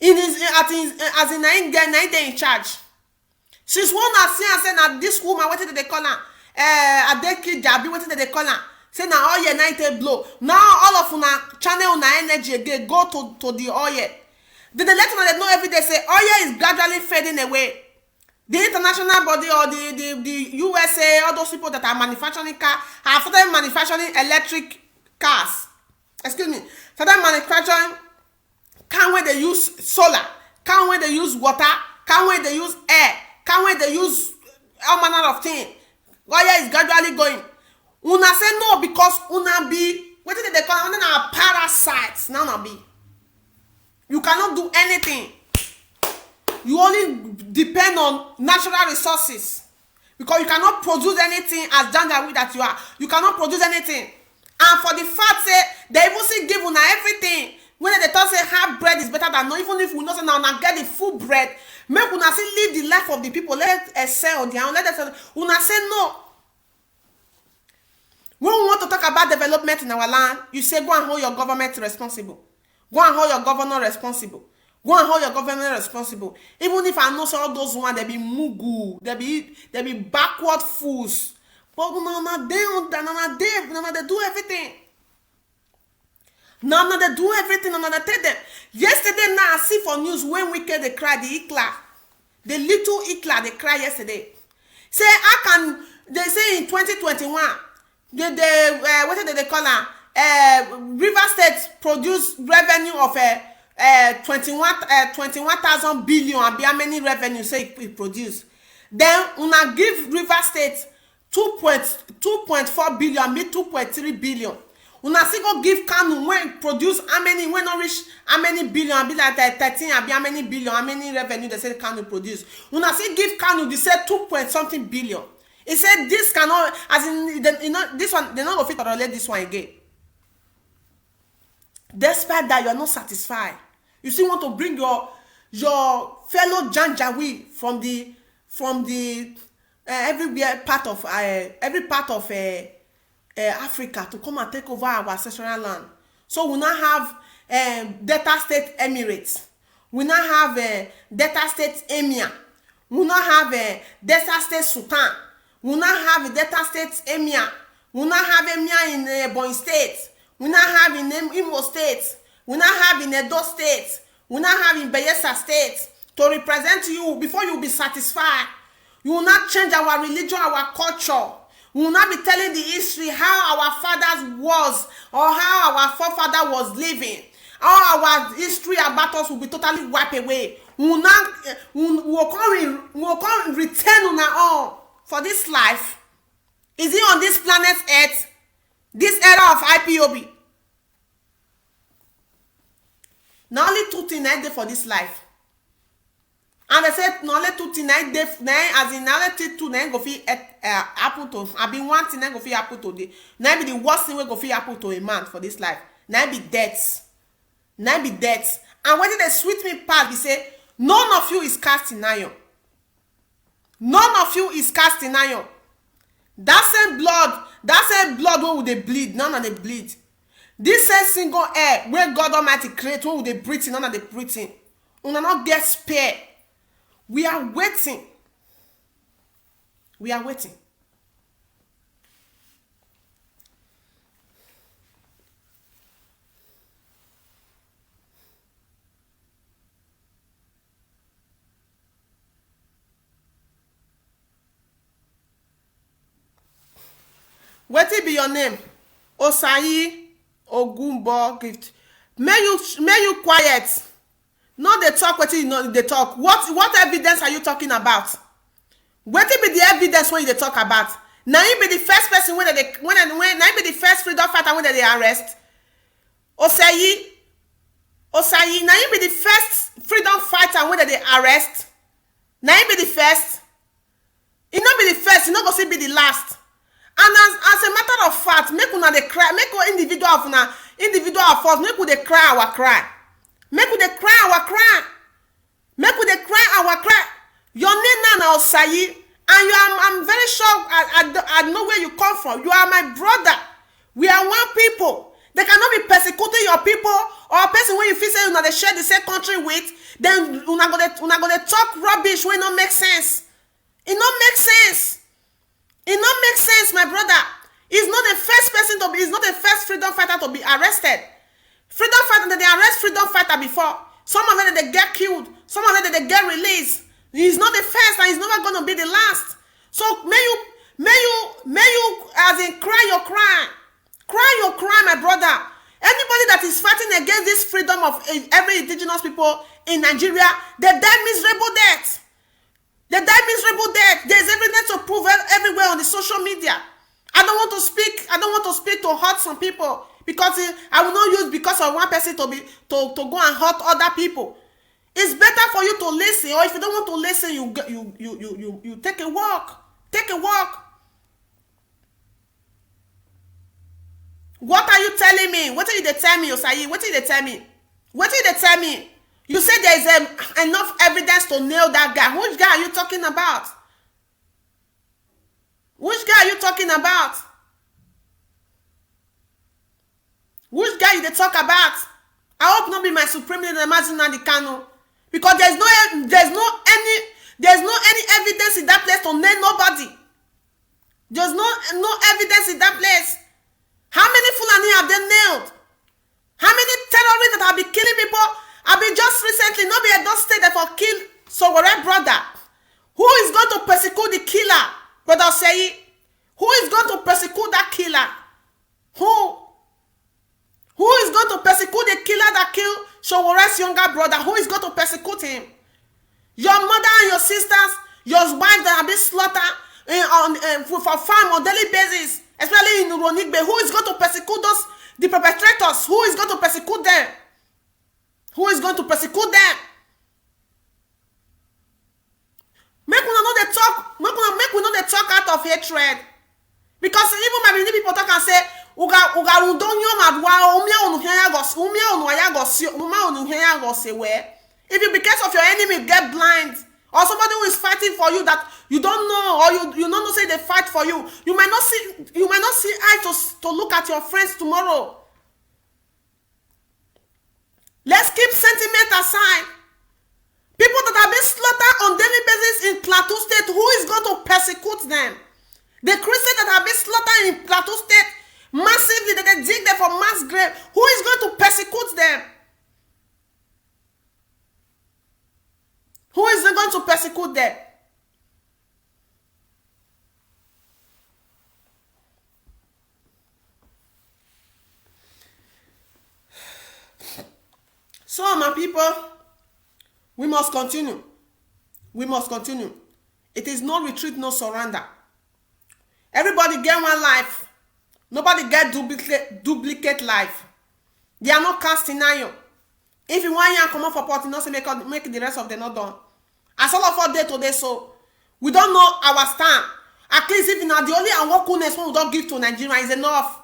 As in 9 days in charge. She's one that see and say that this woman, what did they call her? Adeki Jabi, what did they call her? Say now all your night blow. Now all of una channel una energy again go to the oil. Did they let una know every day say oil is gradually fading away? The international body or the USA, all those people that are manufacturing cars have started manufacturing electric cars. Excuse me. Started manufacturing can where they use solar, can where they use water, can where they use air, can where they use all manner of things. Oil is gradually going. Una say no because una be what did they call it? Una parasites. Now be. You cannot do anything. You only depend on natural resources because you cannot produce anything as Janjaweed that you are. You cannot produce anything. And for the fact say they even see give una everything. When they talk say half bread is better than no, even if we know say now una get the full bread, make una still live the life of the people. Let excel on their own. Let us una say no. When we want to talk about development in our land, you say go and hold your government responsible. Go and hold your governor responsible. Go and hold your government responsible. Even if I know all those ones, they be mugu, they be backward fools. But they do everything. No, they do everything. No, they tell them. Yesterday, now I see for news when Wicked they cry, the Ikla, the little Ikla, they cry yesterday. Say, they say in 2021, what did they call her? River State produced revenue of 21,000 billion. And how many revenue say it produced? Then una give River State 2.4 billion, me 2.3 billion. Una still go give Kanu when produce how many, when not reach how many billion, be like 13, how many billion, how many revenue they say Kanu produce. Una still give Kanu, they say 2 point something billion. He said this cannot, as in, this one, they're not going to fit or let this one again. Despite that, you are not satisfied. You still want to bring your fellow Janjaweed from the everywhere part of every part of Africa to come and take over our ancestral land. So we now have Delta State Emirates. We now have Delta State Emir. We now have Delta State Sultan. We now have Delta State Emir. We now have Emir in Ebonyi State. We now have in Imo State. We now have in Edo State. We now have in Bayelsa State. To represent you, before you be satisfied, you will not change our religion, our culture. We will not be telling the history how our fathers was or how our forefather was living. All our history about us will be totally wiped away. We will not. We will come return on our own for this life. Is it on this planet Earth? This era of IPOB. Now only 2 things I did for this life. And they said no only 2 things I did, as in now let 2 go fit happen to. I been 1 thing go fit happen to the. Now be the worst thing we go fit happen to a man for this life. Now be death. Now be death. And when they sweet me part, they say none of you is cast in iron. None of you is cast in iron. That same blood when they bleed, none of they bleed. This same single air where God Almighty create, when they breathe in, none of they breathe in. We will not get spared. We are waiting. We are waiting. What be your name? Osayi Ogumbo gift. May you quiet. No, they talk what you know. They talk. What evidence are you talking about? What be the evidence when they talk about? Now you be the first person when now you be the first freedom fighter when they arrest. Osayi. Now you be the first freedom fighter when they arrest. Now you be the first. You not be the first. You not go see be the last. And as a matter of fact, make una dey cry, make individual of us, make we dey cry our cry. Make we dey cry our cry. Make we dey cry our cry. Your name now Osayi, and I'm very sure I know where you come from. You are my brother. We are one people. They cannot be persecuting your people or a person when you feel say una dey share the same country with, then una go dey talk rubbish when no make sense. It no make sense. It not make sense, my brother. He's not the first person to be, he's not the first freedom fighter to be arrested. Freedom fighter, they arrest freedom fighter before. Some of them they get killed, some of them they get released. He's not the first and he's never gonna be the last. So may you as in cry your cry. Cry your cry, my brother. Anybody that is fighting against this freedom of every indigenous people in Nigeria, they die miserable death. They die miserable death. There is evidence to prove everywhere on the social media. I don't want to speak to hurt some people because I will not use because of one person to go and hurt other people. It's better for you to listen, or if you don't want to listen, you take a walk. Take a walk. What are you telling me? What did they tell me, Osayi? What did they tell me? What did they tell me? You said there is enough evidence to nail that guy. Which guy are you talking about? Which guy are you talking about? Which guy you dey talk about? I hope not be my supreme leader Mazi Nnamdi Kanu, because there's no any evidence in that place to nail nobody. There's no evidence in that place. How many Fulani have they nailed? How many terrorists that have been killing people have been just recently, not be Edo State that for kill Sowore brother? Who is going to persecute the killer, brother Seyi? Who is going to persecute that killer? Who is going to persecute the killer that killed Sowore's younger brother? Who is going to persecute him? Your mother and your sisters, your wives that have been slaughtered for farm on daily basis, especially in Uronigbe. Who is going to persecute the perpetrators? Who is going to persecute them? Who is going to persecute them? Make we know they talk. Make we know they talk out of hatred. Because even my many people talk and say, "Uga undonyo madwa umia unuhenya gos umia unuhenya gos umia unuhenya gos where." If you because of your enemy get blind, or somebody who is fighting for you that you don't know, or you don't know say they fight for you, you might not see eye to look at your friends tomorrow. Let's keep sentiment aside. People that have been slaughtered on daily basis in Plateau State, who is going to persecute them? The Christians that have been slaughtered in Plateau State massively, that they dig them for mass grave, who is going to persecute them? Who is going to persecute them? So, my people, we must continue. We must continue. It is no retreat, no surrender. Everybody get one life. Nobody get duplicate life. They are not casting iron. If you want to come up for pot, you know, say make the rest of them not done. As all of us day today, so we don't know our stand. At least if not the only unworkfulness we don't give to Nigeria is enough.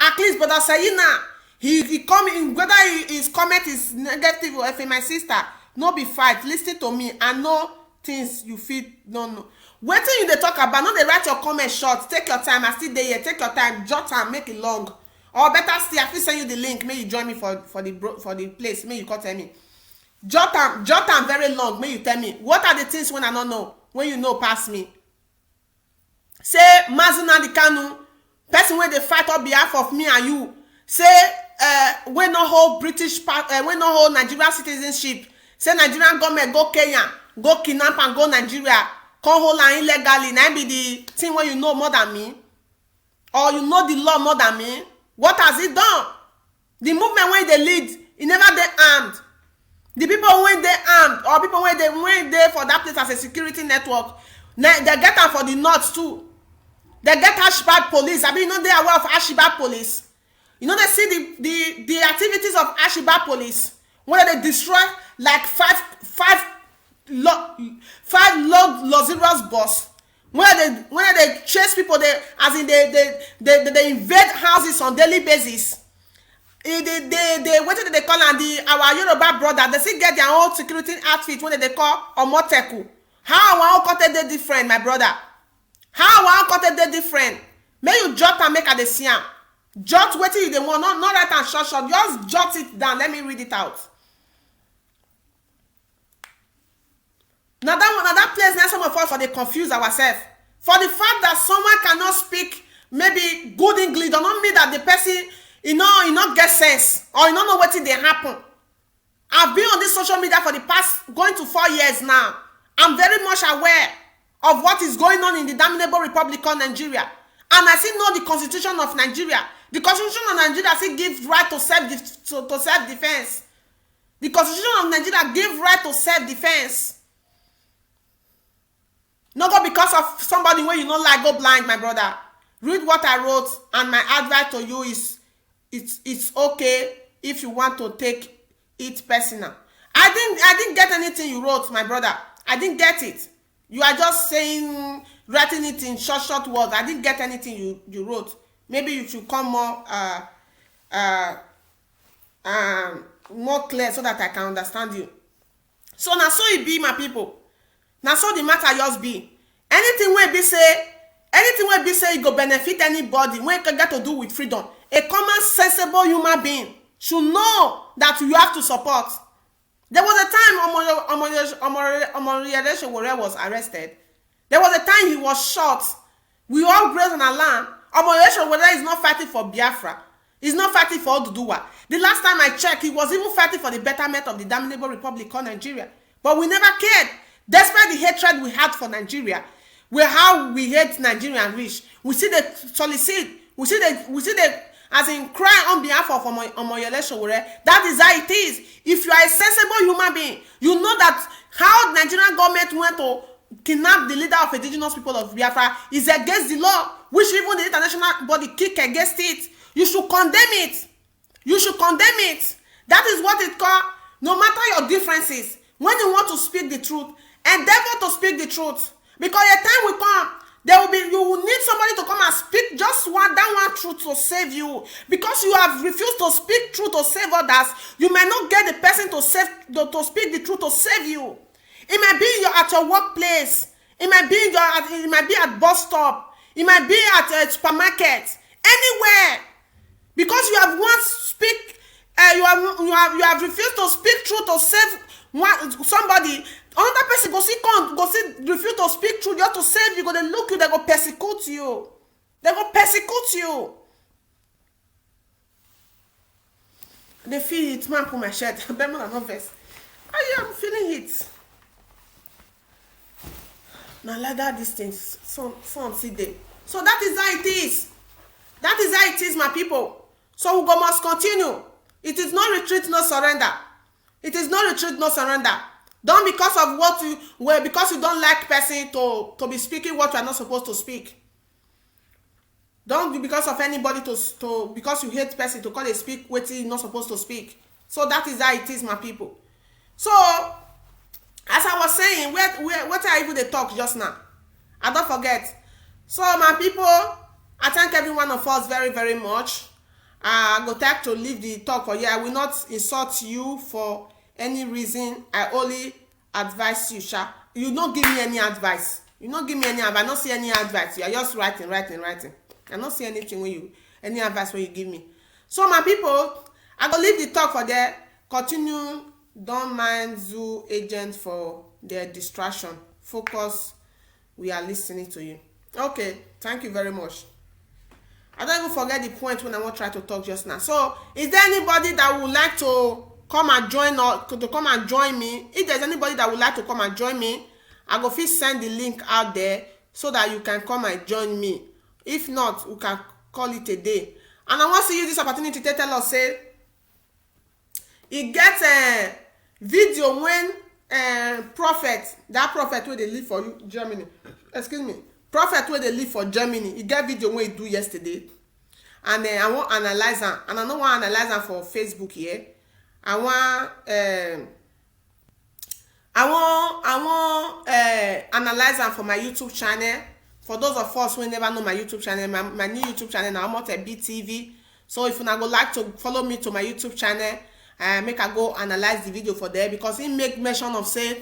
At least, brother Sayina, he come in, whether his comment is negative or if my sister, no be fight. Listen to me. I know things you feel don't know. Wait till you they talk about, not they write your comment short. Take your time. I still there here. Take your time. Jot and make it long. Or better still, I will send you the link. May you join me for the place. May you call tell me. Jot and very long. May you tell me what are the things when I don't know. When you know pass me. Say Mazi Nnamdi Kanu, person when they fight on behalf of me and you. Say when no hold when no hold Nigerian citizenship. Say Nigerian government go Kenya, go kidnap and go Nigeria. Come hold her illegally. Now be the thing when you know more than me, or you know the law more than me. What has it done? The movement when they lead, it never they armed. The people when they armed, or people when they for that place as a security network, they get them for the north too. They get Ashibab police. I mean, you know they are aware of Ashibab police. You know they see the activities of Ashibab police when they destroy like five luxurious bus. When they chase people, they invade houses on daily basis. What do they call and our Yoruba brother? They still get their own security outfit when they call Omoteku. How our content they different, my brother? How our content they different? May you jot and make a decision. Jot what you they want, not write and short. Just jot it down. Let me read it out. Now that place, now some of us for they confuse ourselves. For the fact that someone cannot speak maybe good English, does not mean that the person, he not get sense or he not know what they happen. I've been on this social media for the past going to 4 years now. I'm very much aware of what is going on in the damnable Republic of Nigeria, and I still know the Constitution of Nigeria. The Constitution of Nigeria still gives right to self-defense. The Constitution of Nigeria gives right to self-defense. Not go because of somebody when you don't like go blind, my brother. Read what I wrote, and my advice to you is it's okay if you want to take it personal. I didn't get anything you wrote, my brother. I didn't get it. You are just saying, writing it in short words. I didn't get anything you wrote. Maybe you should come more more clear so that I can understand you. So now so it be, my people. Now so the matter just be. Anything wey be say anything wey be say e go benefit anybody wey get to do with freedom, a common sensible human being should know that you have to support. There was a time Omoyele Sowore was arrested. There was a time he was shot. We all raised an alarm. Omoyele Sowore is not fighting for Biafra. He's not fighting for Oduduwa. The last time I checked, he was even fighting for the betterment of the damnable republic called Nigeria. But we never cared. Despite the hatred we had for Nigeria, how we hate Nigerian rich, we see the solicit, we see the as in cry on behalf of Omoyele Sowore. That is how it is. If you are a sensible human being, you know that how Nigerian government went to kidnap the leader of indigenous people of Biafra is against the law, which even the international body kick against it. You should condemn it. You should condemn it. That is what it called. No matter your differences, when you want to speak the truth, endeavor to speak the truth. Because a time will come, you will need somebody to come and speak just that one truth to save you. Because you have refused to speak truth to save others, you may not get the person to speak the truth to save you. It might be at your workplace. It might be at bus stop. It might be at a supermarket. Anywhere. Because you have once you have refused to speak truth to save somebody. Another person refuse to speak truth just to save you. They look you, they go persecute you. They go persecute you. They feel it, man, put my shirt. I am feeling it. Now like that, these things, some see them. So that is how it is. That is how it is, my people. So we must continue. It is no retreat, no surrender. It is no retreat, no surrender. Don't because of because you don't like person to be speaking what you are not supposed to speak. Don't be because of anybody because you hate person to call a speak what you not supposed to speak. So that is how it is, my people. So as I was saying, what I even they talk just now. I don't forget. So my people, I thank every one of us very, very much. I go take to leave the talk for here. I will not insult you for any reason. I only advise you, Sha. You don't give me any advice. You don't give me any advice. I don't see any advice. You are just writing. I don't see anything any advice when you give me. So my people, I go leave the talk for there. Continue. Don't mind Zoo agent for their distraction. Focus. We are listening to you. Okay. Thank you very much. I don't even forget the point when I want to try to talk just now. So, is there anybody that would like to come and join me? If there's anybody that would like to come and join me, I go first send the link out there so that you can come and join me. If not, we can call it a day. And I want to use this opportunity to tell us, say, it gets a video when that prophet where they live for Germany, excuse me, prophet where they live for Germany, he get video when he do yesterday, and I want analyze am, and I don't want analyze am for Facebook here. I want analyze am for my YouTube channel. For those of us who never know my YouTube channel, my new YouTube channel now, I'm at a BTV. So if you now go like to follow me to my YouTube channel, make I go analyze the video for there, because he make mention of say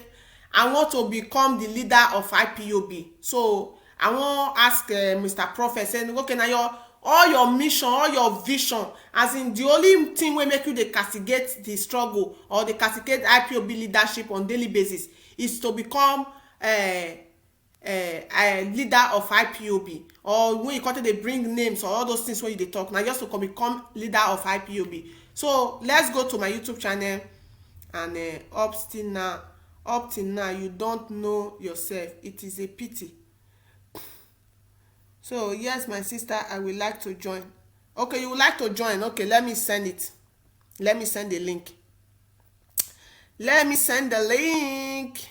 I want to become the leader of IPOB. So I want ask Mr. Prophet saying, okay, now all your mission, all your vision, as in the only thing will make you the castigate the struggle or the castigate IPOB leadership on daily basis is to become a leader of IPOB. Or when you come to they bring names or all those things when you talk, now just to become leader of IPOB. So let's go to my YouTube channel, and up till now you don't know yourself. It is a pity. So yes, my sister, I would like to join. Okay, you would like to join. Okay, let me send it. Let me send the link. Let me send the link.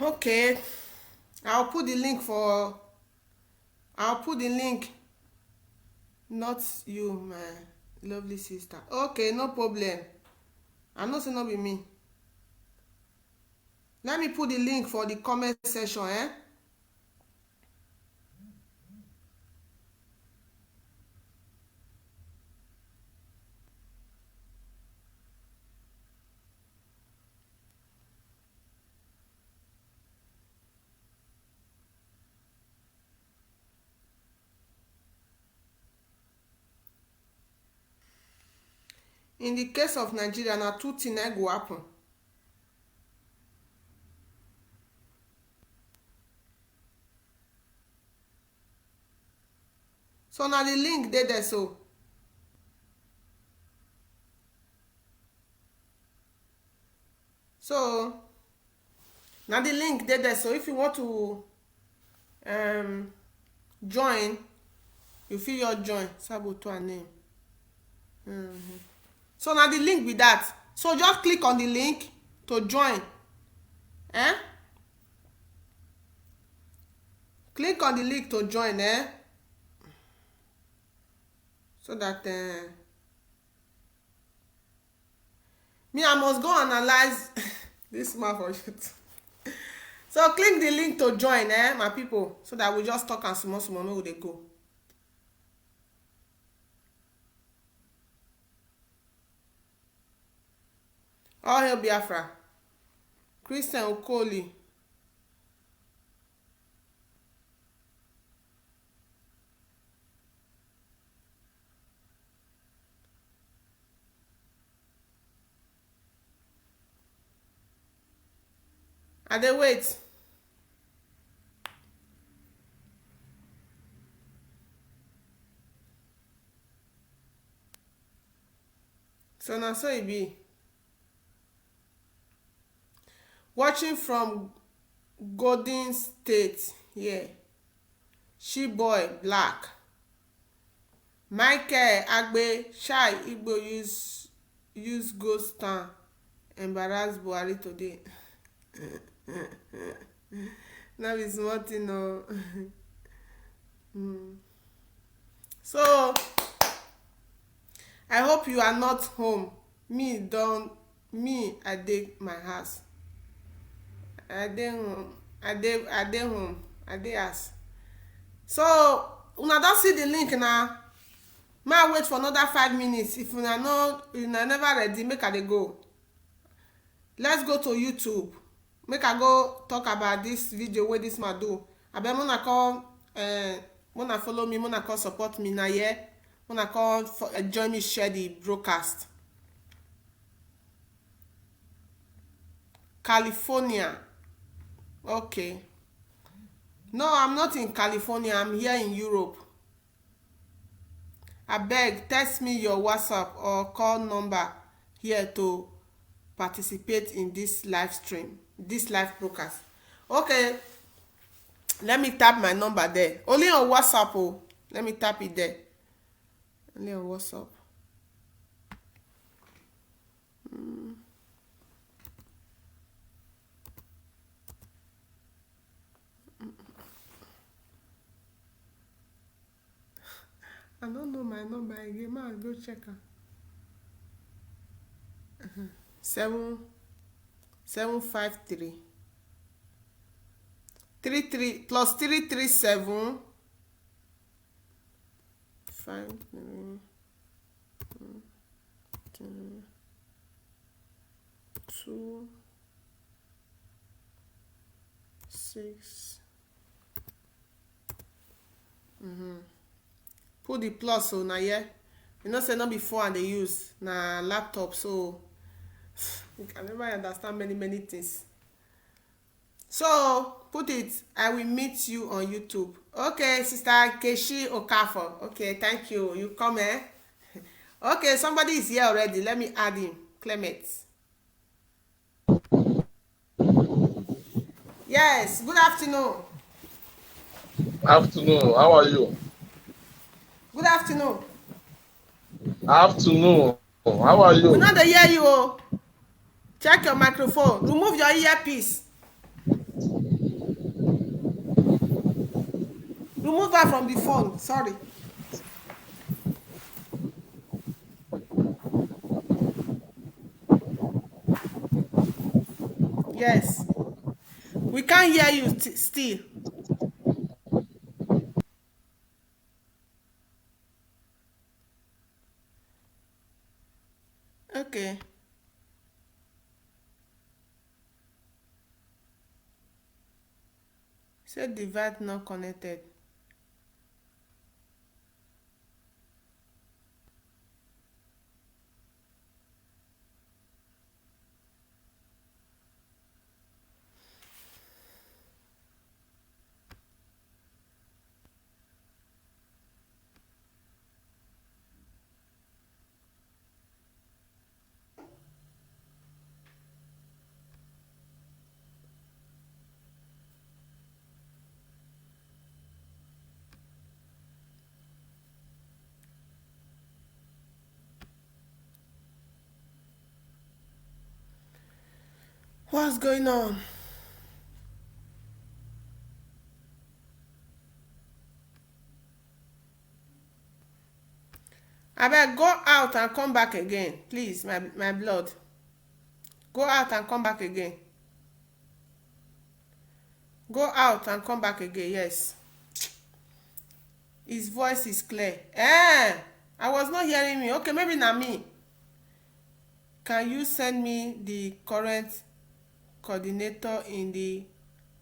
Okay, I'll put the link for. I'll put the link. Not you, my lovely sister. Okay, no problem. I know say not be me. Let me put the link for the comment section, eh? In the case of Nigeria, na two things go happen. So now the link dey there so. So now the link dey there so if you want to join, you fit your join. Saboto her name. So now the link be that. So just click on the link to join. Eh? Click on the link to join, eh? So that me, I must go analyze this map for you. So click the link to join, eh, my people, so that we just talk and small where they go. All hail Biafra. Christian Okoli. I dey wait. So now so it be. Watching from Golden State, yeah. She boy black. Michael Agbe Shy Igbo use ghost town embarrass Buhari today. Now it's small thing no. So I hope you are not home. I dey my house. I dey home. I dey house. So una don see the link now. May I wait for another 5 minutes. If una never ready, make I dey go. Let's go to YouTube. Make I go talk about this video wey this man do. Abeg una come una follow me, una come support me na here. Una come join me share the broadcast. California. Okay. No, I'm not in California. I'm here in Europe. Abeg, text me your WhatsApp or call number here to participate in this live stream, this live broadcast. Okay. Let me tap my number there. Only on WhatsApp. Oh. Let me tap it there. Only on WhatsApp. I don't know my number again. Man, go check her. 753 33 plus 337 5 2 6. Put the plus so now yeah. You know say not before and they use na laptop so you can never understand many things. So put it. I will meet you on YouTube. Okay, Sister Keshi Okafor. Okay, thank you. You come eh? Okay, somebody is here already. Let me add him. Clement. Yes. Good afternoon. Afternoon. How are you? Good afternoon. Afternoon. How are you? We not dey hear you. Oh. Check your microphone. Remove your earpiece. Remove that from the phone. Sorry. Yes. We can't hear you still. Okay. Say device not connected. What's going on? Abeg, go out and come back again, please, my blood. Go out and come back again. Go out and come back again, yes. His voice is clear. I was not hearing me. Okay, maybe not me. Can you send me the current coordinator in the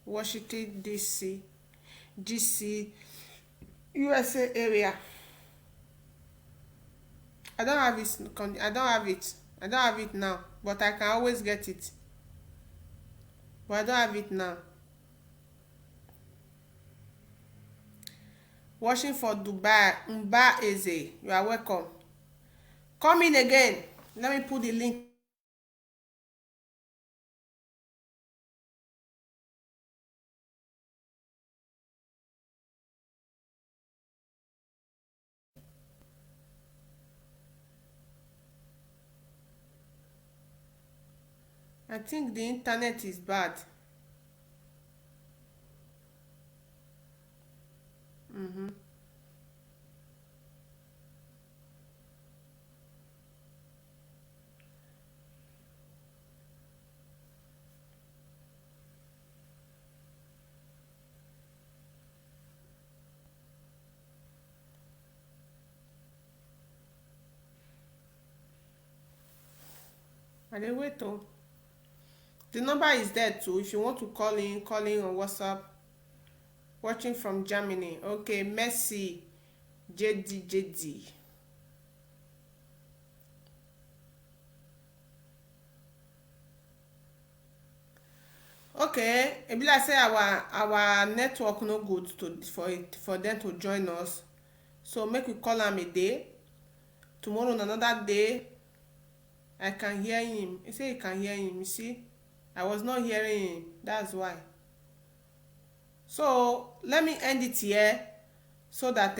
Washington, DC, USA area? I don't have it. I don't have it. I don't have it now, but I can always get it. But I don't have it now. Watching for Dubai, Mba Eze. You are welcome. Come in again. Let me put the link. I think the internet is bad. I dey wait oh. The number is there too. If you want to call in on WhatsApp. Watching from Germany. Okay, Messi, JD. Okay, e be like say our network no good for them to join us. So make we call am a day. Tomorrow another day. I can hear him. He say he can hear him. You see, I was not hearing him. That's why. So let me end it here so that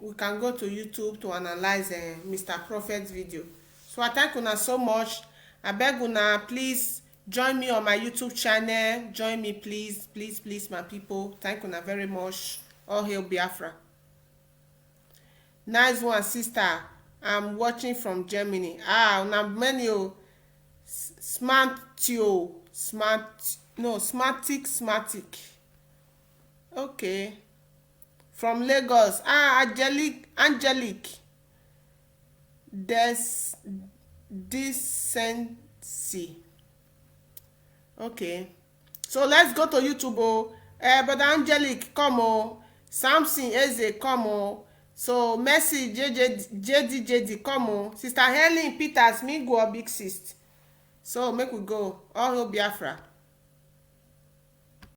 we can go to YouTube to analyze Mr. Prophet's video. So I thank una so much. I beg una, please join me on my YouTube channel. Join me, please, my people. Thank una very much. All hail Biafra. Nice one, sister. I'm watching from Germany. Una many smartic. Okay. From Lagos. Angelique. Decency. Okay. So let's go to YouTube. But Angelique, come on. Samson Eze, come on. So Mercy JD, come on. Sister Helen Peters, me go a big sis. So make we go. All hail Biafra.